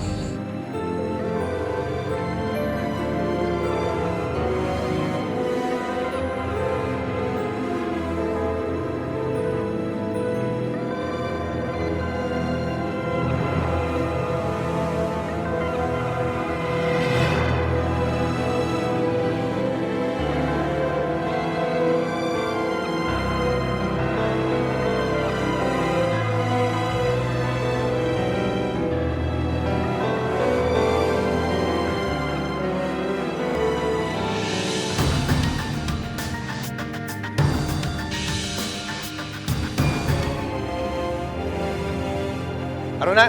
Aruna.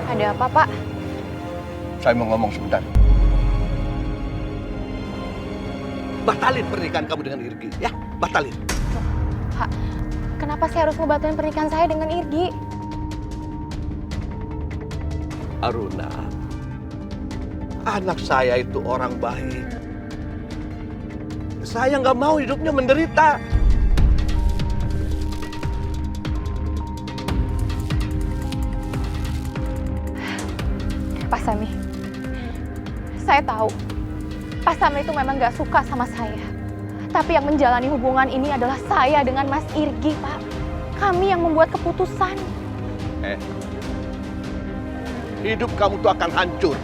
Ada apa, Pak?
Saya mau ngomong sebentar. Batalin pernikahan kamu dengan Irgi, ya? Batalin.
Pak, kenapa saya harus ngebatalin pernikahan saya dengan Irgi?
Aruna, anak saya itu orang baik. Saya nggak mau hidupnya menderita.
Pak Sami, saya tahu Pak Sami itu memang gak suka sama saya. Tapi yang menjalani hubungan ini adalah saya dengan Mas Irgi, Pak. Kami yang membuat keputusan.
Hidup kamu tuh akan hancur.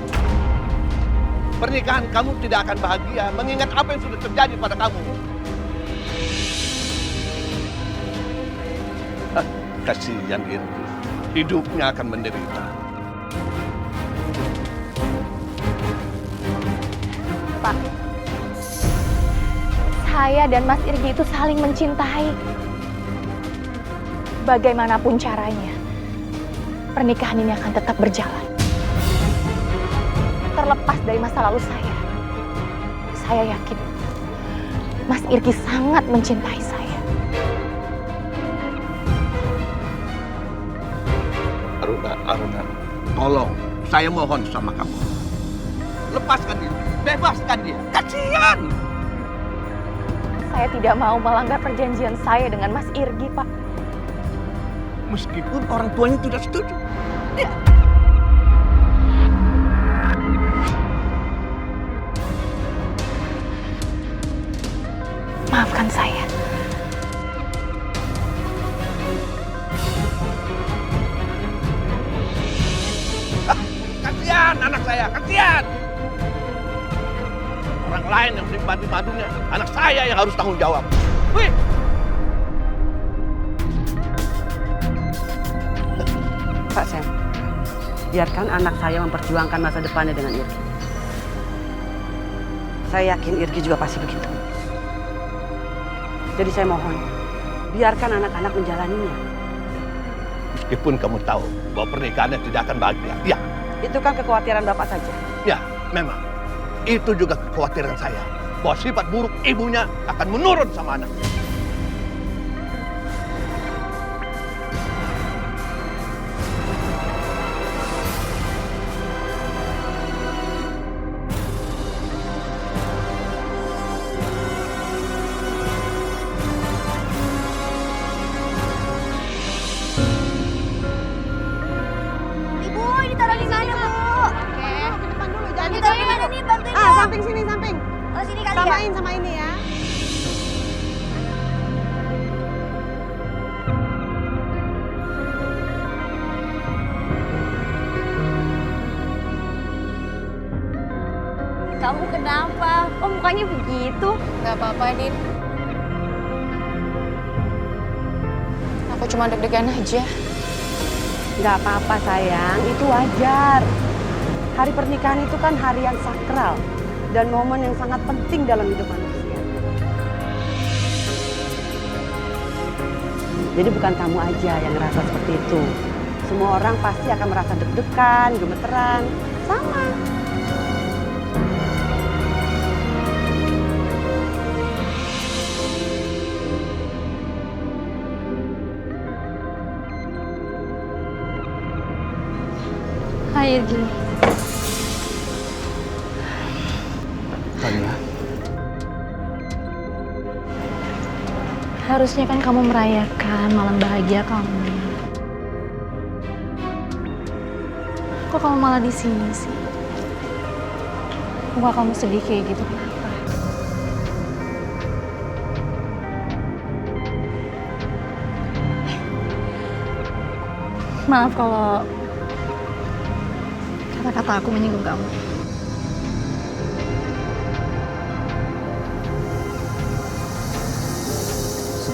Pernikahan kamu tidak akan bahagia mengingat apa yang sudah terjadi pada kamu. Kasihan Irgi, hidupnya akan menderita.
Pak, saya dan Mas Irgi itu saling mencintai. Bagaimanapun caranya, pernikahan ini akan tetap berjalan. Terlepas dari masa lalu saya yakin Mas Irgi sangat mencintai saya.
Aruna, tolong, saya mohon sama kamu. Lepaskan dia, bebaskan dia, kasihan.
Saya tidak mau melanggar perjanjian saya dengan Mas Irgi, Pak.
Meskipun orang tuanya tidak setuju. Ya.
Maafkan saya.
Kasihan anak saya, kasihan. Orang lain yang menikmati madunya, anak saya yang harus tanggung jawab. Wih.
Pak Sam, biarkan anak saya memperjuangkan masa depannya dengan Irgi. Saya yakin Irgi juga pasti begitu. Jadi saya mohon, biarkan anak-anak menjalaninya.
Meskipun kamu tahu bahwa pernikahannya tidak akan bahagia. Ya.
Itu kan kekhawatiran Bapak saja.
Ya, memang. Itu juga kekhawatiran saya. Bahwa sifat buruk ibunya akan menurun sama anaknya.
Samping sini, samping. Oh, sini kali samain ya? Sama ini ya.
Kamu kenapa? Kok mukanya begitu? Gak apa-apa, Din. Aku cuma deg-degan aja.
Gak apa-apa sayang, itu wajar. Hari pernikahan itu kan hari yang sakral dan momen yang sangat penting dalam hidup manusia. Jadi bukan kamu aja yang ngerasa seperti itu. Semua orang pasti akan merasa deg-degan, gemeteran, sama.
Irgi.
Tania,
Harusnya kan kamu merayakan malam bahagia kamu. Kok kamu malah di sini sih? Muka kamu sedih kayak gitu, kenapa? Maaf kalau kata-kata aku menyinggung kamu.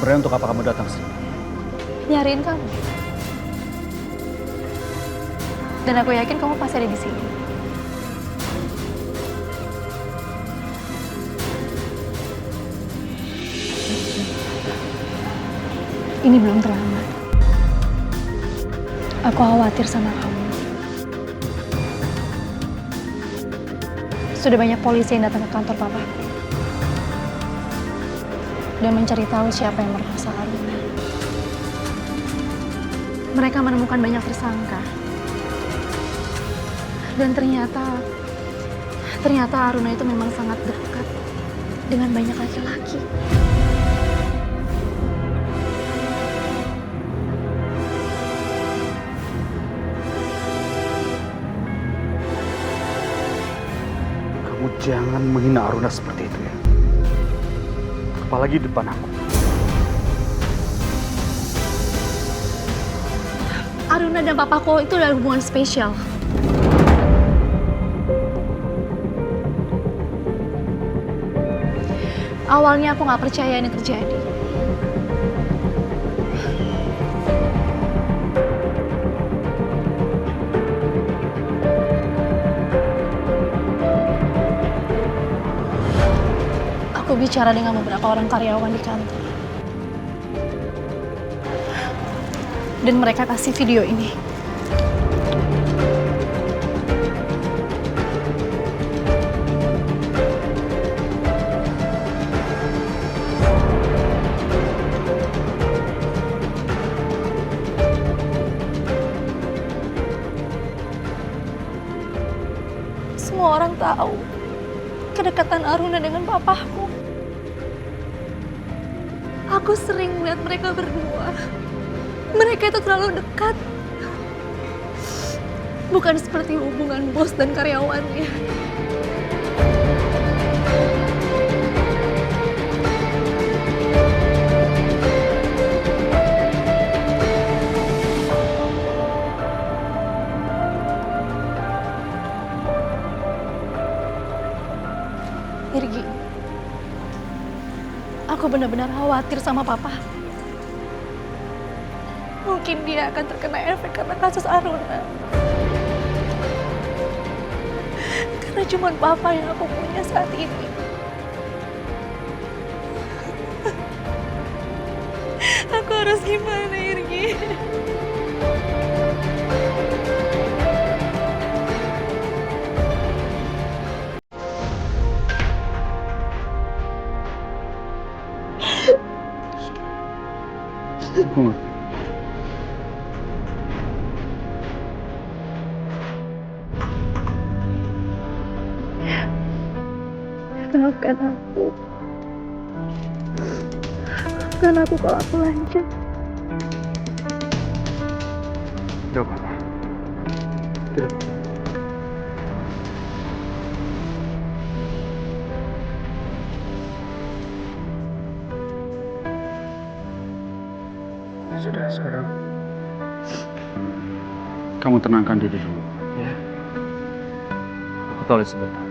sebenarnya untuk apa kamu datang sini?
Nyariin kamu. Dan aku yakin kamu pasti ada di sini. Ini belum terlambat. Aku khawatir sama kamu. Sudah banyak polisi yang datang ke kantor papa dan mencari tahu siapa yang merkosa Aruna. Mereka menemukan banyak tersangka. Dan ternyata Aruna itu memang sangat dekat dengan banyak laki-laki.
Kamu jangan menghina Aruna seperti itu ya. Apalagi di depan aku.
Aruna dan papaku itu adalah hubungan spesial. Awalnya aku nggak percaya ini terjadi. Aku bicara dengan beberapa orang karyawan di kantor. Dan mereka kasih video ini. Semua orang tahu kedekatan Aruna dengan papaku. Aku sering melihat mereka berdua. Mereka itu terlalu dekat. Bukan seperti hubungan bos dan karyawannya. Irgi, aku benar-benar khawatir sama papa. Mungkin dia akan terkena efek karena kasus Aruna. Karena cuma papa yang aku punya saat ini. Aku harus gimana, Irgi? Maafkan aku. Maafkan aku kalau aku lancang.
Tidak apa-apa. Tidak. Sudah, sekarang kamu tenangkan diri dulu, ya. Aku toilet sebentar.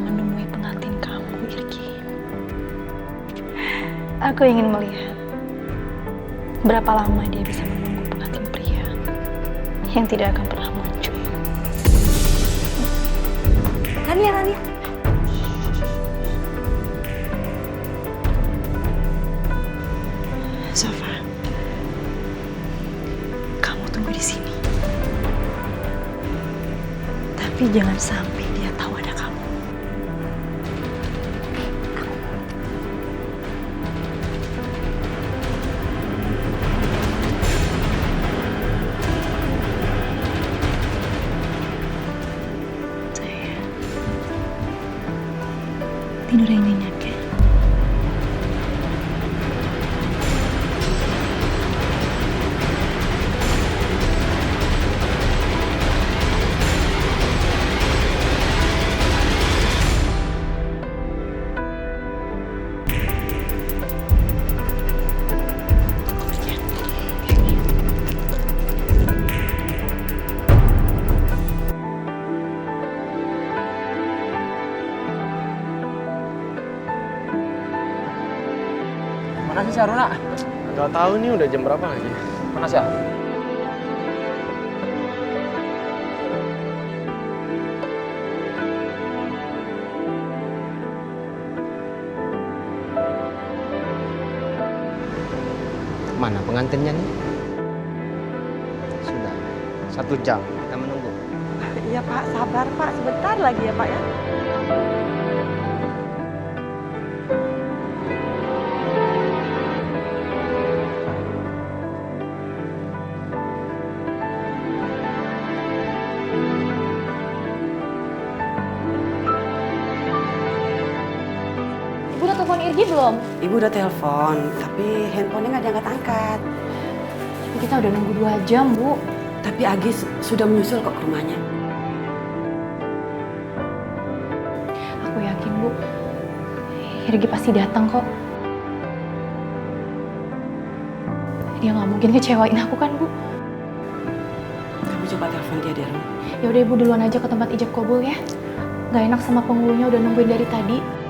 menemui pengantin kamu, Irgi. Aku ingin melihat berapa lama dia bisa menunggu pengantin pria yang tidak akan pernah muncul.
Rania.
Safa, kamu tunggu di sini. Tapi jangan sampai dia tahu ada kamu. Sayang, tidur yang nyenyak ya.
Mana sih si Aruna?
Gak tahu nih udah jam berapa lagi.
Mana sih?
Mana pengantinnya nih? Sudah 1 jam kita menunggu.
Iya Pak, sabar Pak, sebentar lagi ya Pak ya.
Ibu udah telepon Irgi belum?
Ibu udah telepon, tapi handphonenya nggak diangkat-angkat.
Tapi kita udah nunggu 2 jam, Bu.
Tapi Agis sudah menyusul kok ke rumahnya.
Aku yakin, Bu. Irgi pasti datang kok. Dia nggak mungkin kecewain aku kan, Bu?
Kamu coba telepon dia deh, Rum.
Ya udah Ibu duluan aja ke tempat ijab kabul ya. Gak enak sama penghulunya udah nungguin dari tadi.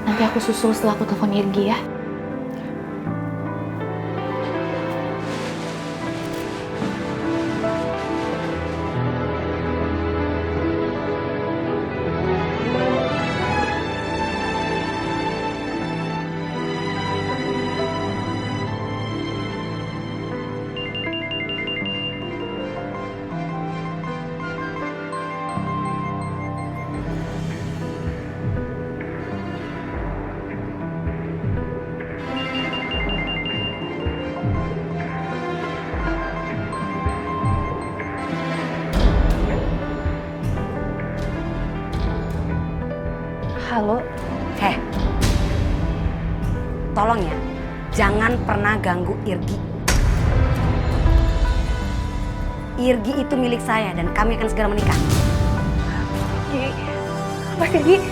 Nanti aku susul setelah aku telepon Irgi ya.
Halo. Tolong ya, jangan pernah ganggu Irgi. Irgi itu milik saya dan kami akan segera menikah.
Mas Irgi.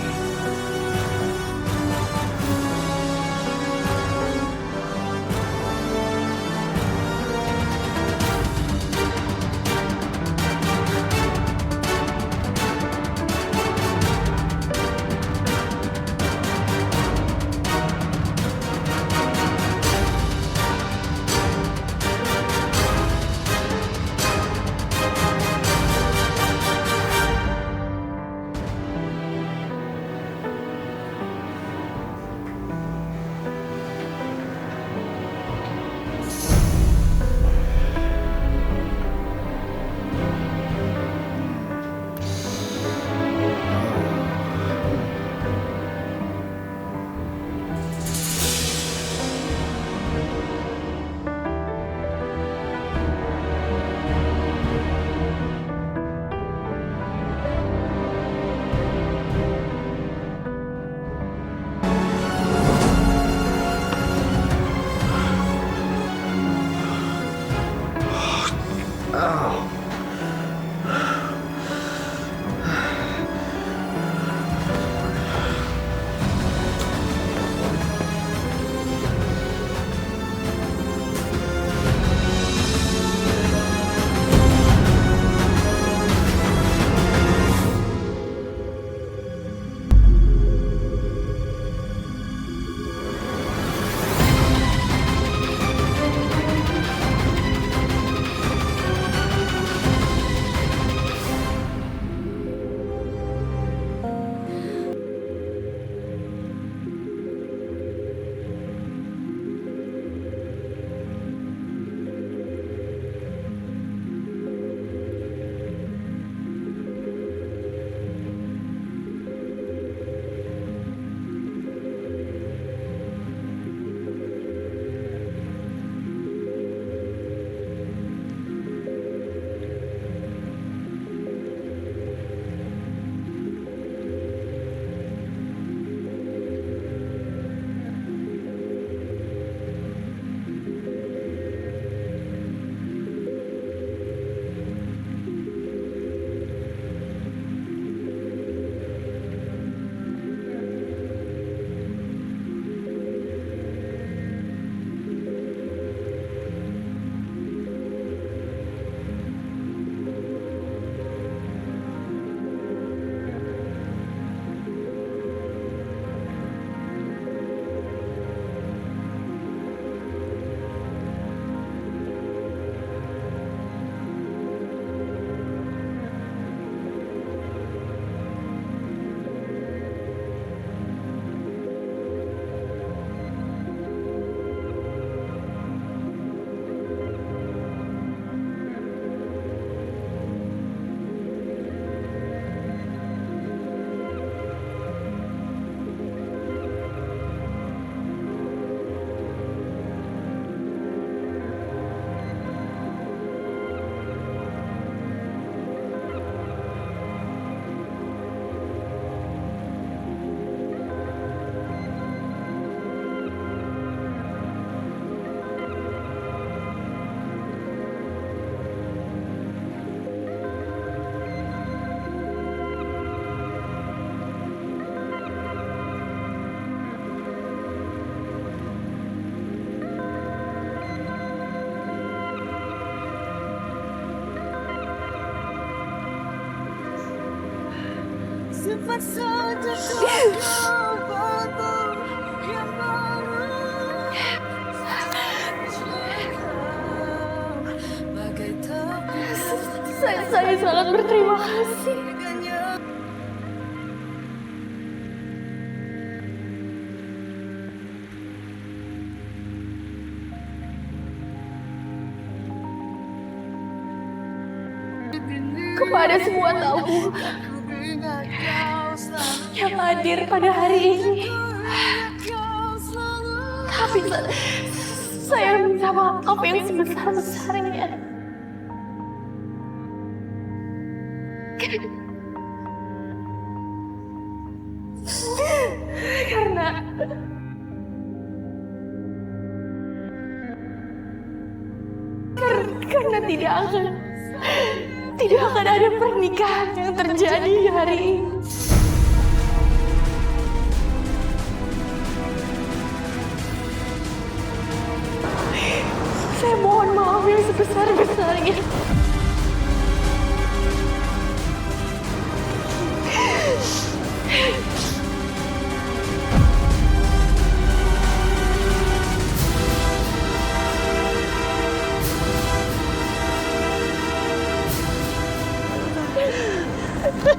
simpan saja kehidupanmu yang baru. Bagai tepi.
Saya sangat berterima kasih. Kepada semua tamu yang hadir pada hari ini. Tapi saya minta maaf yang sebesar-besarnya. Karena tidak akan ada pernikahan yang terjadi hari ini. Saya mohon maaf yang sebesar-besarnya.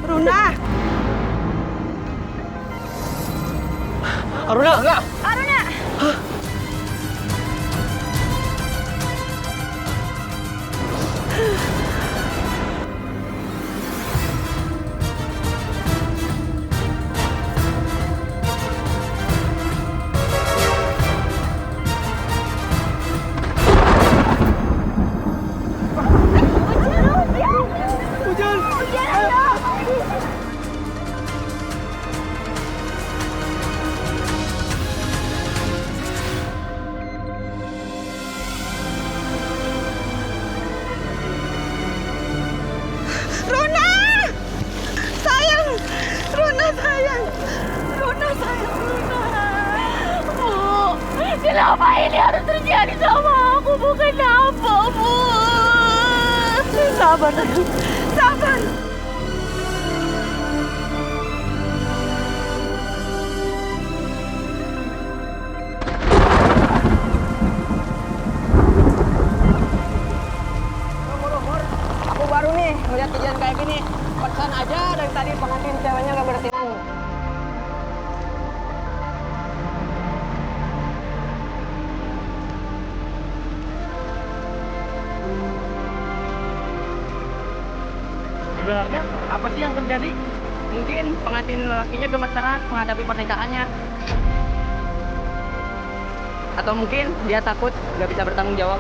Runa!
Aruna!
Aruna!
Kenapa ini harus terjadi sama aku? Bukan apa, Bu.
Sabar, sabar.
Aku baru nih ngeliat kejadian kayak gini. Pesan aja dari tadi pengantin ceweknya gak berhenti nangis. Sebenarnya apa sih yang terjadi? Mungkin pengantin lelakinya gemeteran menghadapi pernikahannya. Atau mungkin dia takut gak bisa bertanggung jawab.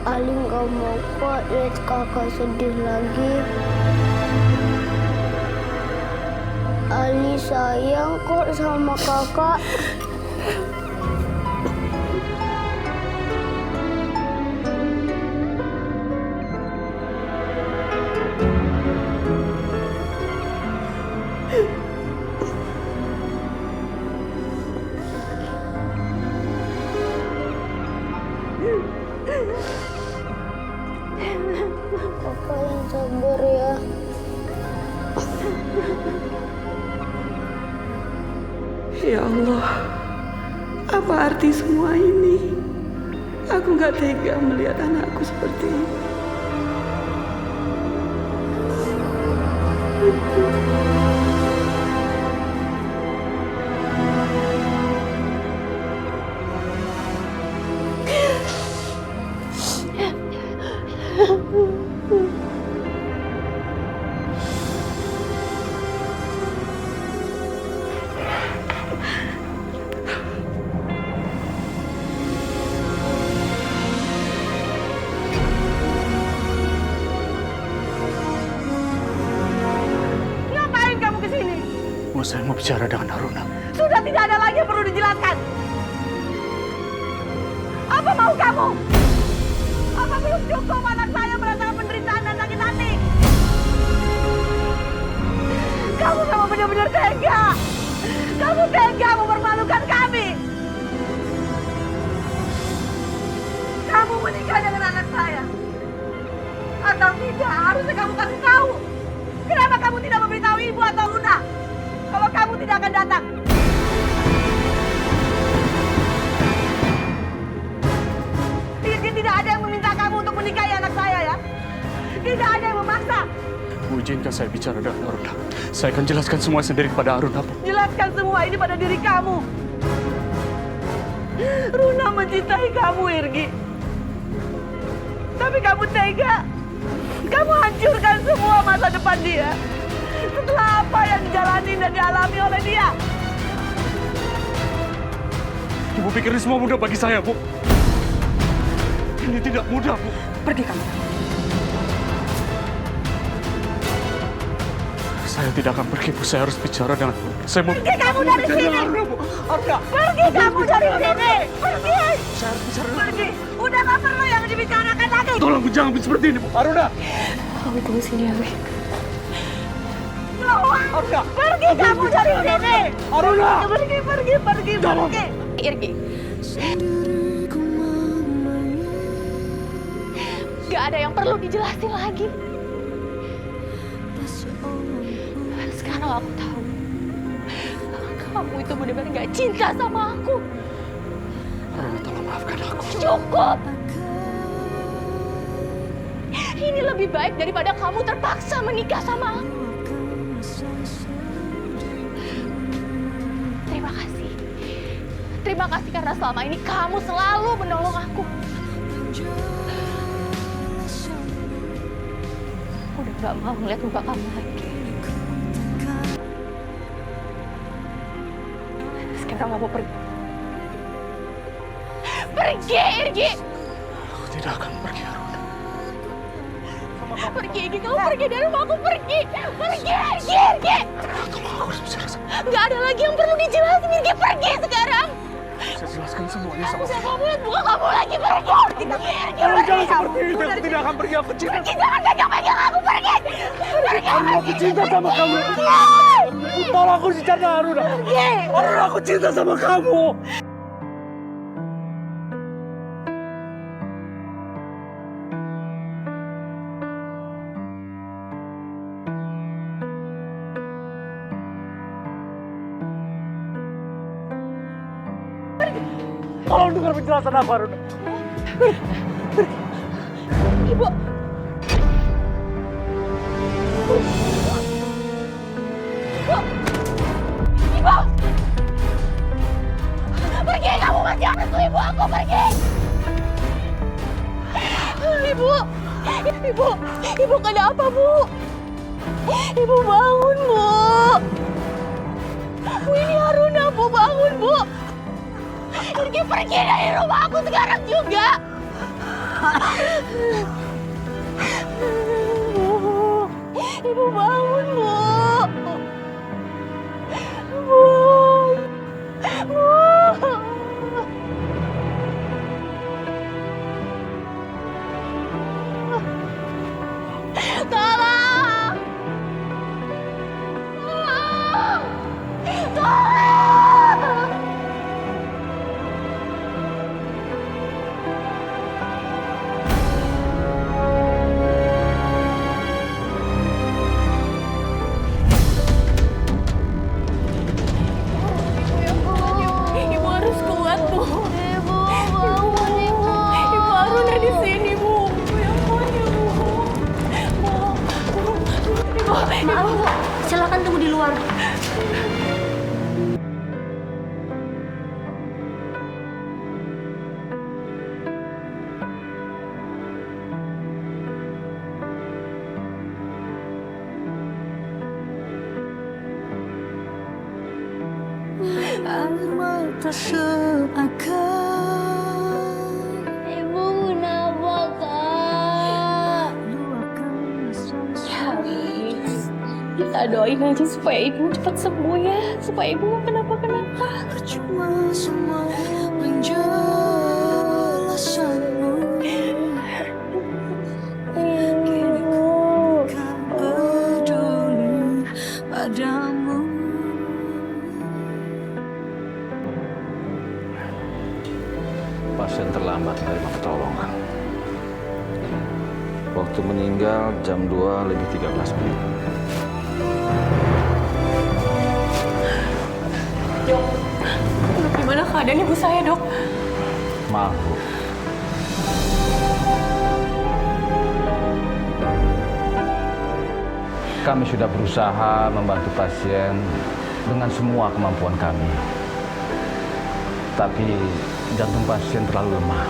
Ali nggak mau kok lihat kakak sedih lagi. Ali sayang kok sama kakak. Kakak yang sabar ya.
Ya Allah, apa arti semua ini? Aku gak tega melihat anakku seperti ini.
saya mau bicara dengan Aruna.
Sudah tidak ada lagi yang perlu dijelaskan. Apa mau kamu? Apa belum cukup anak saya merasakan penderitaan dan sakit hati? Kamu memang benar-benar tega. Kamu tega mempermalukan kami. Kamu menikah dengan anak saya. Atau tidak, harusnya kamu kasih tahu. Kenapa kamu tidak memberitahu ibu atau Luna kalau kamu tidak akan datang? Tidak ada yang meminta kamu untuk menikahi anak saya ya. Tidak ada yang memaksa.
Bu, izinkan saya bicara dengan Aruna. Saya akan jelaskan semua sendiri kepada Aruna, Bu.
Jelaskan semua ini pada diri kamu. Runa mencintai kamu, Irgi. Tapi kamu tega. Kamu hancurkan semua masa depan dia. Setelah apa yang dijalani dan dialami oleh dia.
Ibu pikir ini semua mudah bagi saya, Bu? Ini tidak mudah, Bu.
Pergi kamu.
Saya tidak akan pergi, Bu. Saya harus bicara dengan Bu. Saya mau...
Pergi kamu dari sini. Pergi kamu dari sini. Pergi.
Saya harus bicara dengan
Pergi. Udah gak perlu yang dibicarakan lagi.
Tolong, Bu, jangan seperti ini, Bu. Aruna!
Awi, tunggu sini, Awi.
Keluar. Pergi kamu dari sini.
Aruna!
Pergi.
Irgi. Gak ada yang perlu dijelasin lagi. Sekarang aku tahu. Kamu itu benar-benar gak cinta sama aku.
Aruna, tolong maafkan aku.
Cukup. Ini lebih baik daripada kamu terpaksa menikah sama aku. Terima kasih. Terima kasih karena selama ini kamu selalu menolong aku. Udah gak mau ngeliat muka kamu lagi. Sekarang aku pergi. Pergi, Irgi!
Aku tidak akan pergi, Aruna.
Pergi, Irgi. Kamu pergi dari rumah aku. Pergi, Irgi!
Tolong, aku harus bicara sama...
Gak ada lagi yang perlu dijelasin, Irgi. Pergi sekarang!
Saya jelaskan semuanya
Aku
sama
tidak mau melihat muka kamu lagi. Pergi! Irgi,
Aruna,
pergi!
jangan seperti itu. Aku tidak akan pergi. Aku cinta.
Pergi, jangan pegang-pegang aku. Pergi!
Aruna, aku cinta sama kamu. Tolong, aku bicara dengan Aruna. Aruna, aku cinta sama kamu. Tolong dengar penjelasan aku, Aruna.
Ibu! Ibu! Pergi, kamu masih harus ibu aku, pergi! Ibu! Ibu kenapa, Bu? Ibu bangun, Bu! Bu, ini Aruna, Bu, bangun, Bu! Irgi, pergi dari rumah aku sekarang juga! Ibu bangun, Bu! Tolong! Tolong! Ibu harus kuat, Bu. Ibu, bangun, Ibu. Ibu Aruna di sini, Bu. Ibu yang kuat, ya, Bu.
Maaf, Bu. Silakan tunggu di luar.
Tak seakan
Ibu kenapa, Kak?
luahkan rasa sakit
Kita doain aja supaya ibu cepat sembuh ya, supaya ibu nggak kenapa-kenapa.
Percuma semua penjelasanmu. Kini bukan peduli padamu.
Pasien terlambat menerima pertolongan. Waktu meninggal jam 2:13.
Dok, gimana keadaan ibu saya, Dok?
Maaf, Bu. Kami sudah berusaha membantu pasien dengan semua kemampuan kami. Tapi jantung pasien terlalu lemah.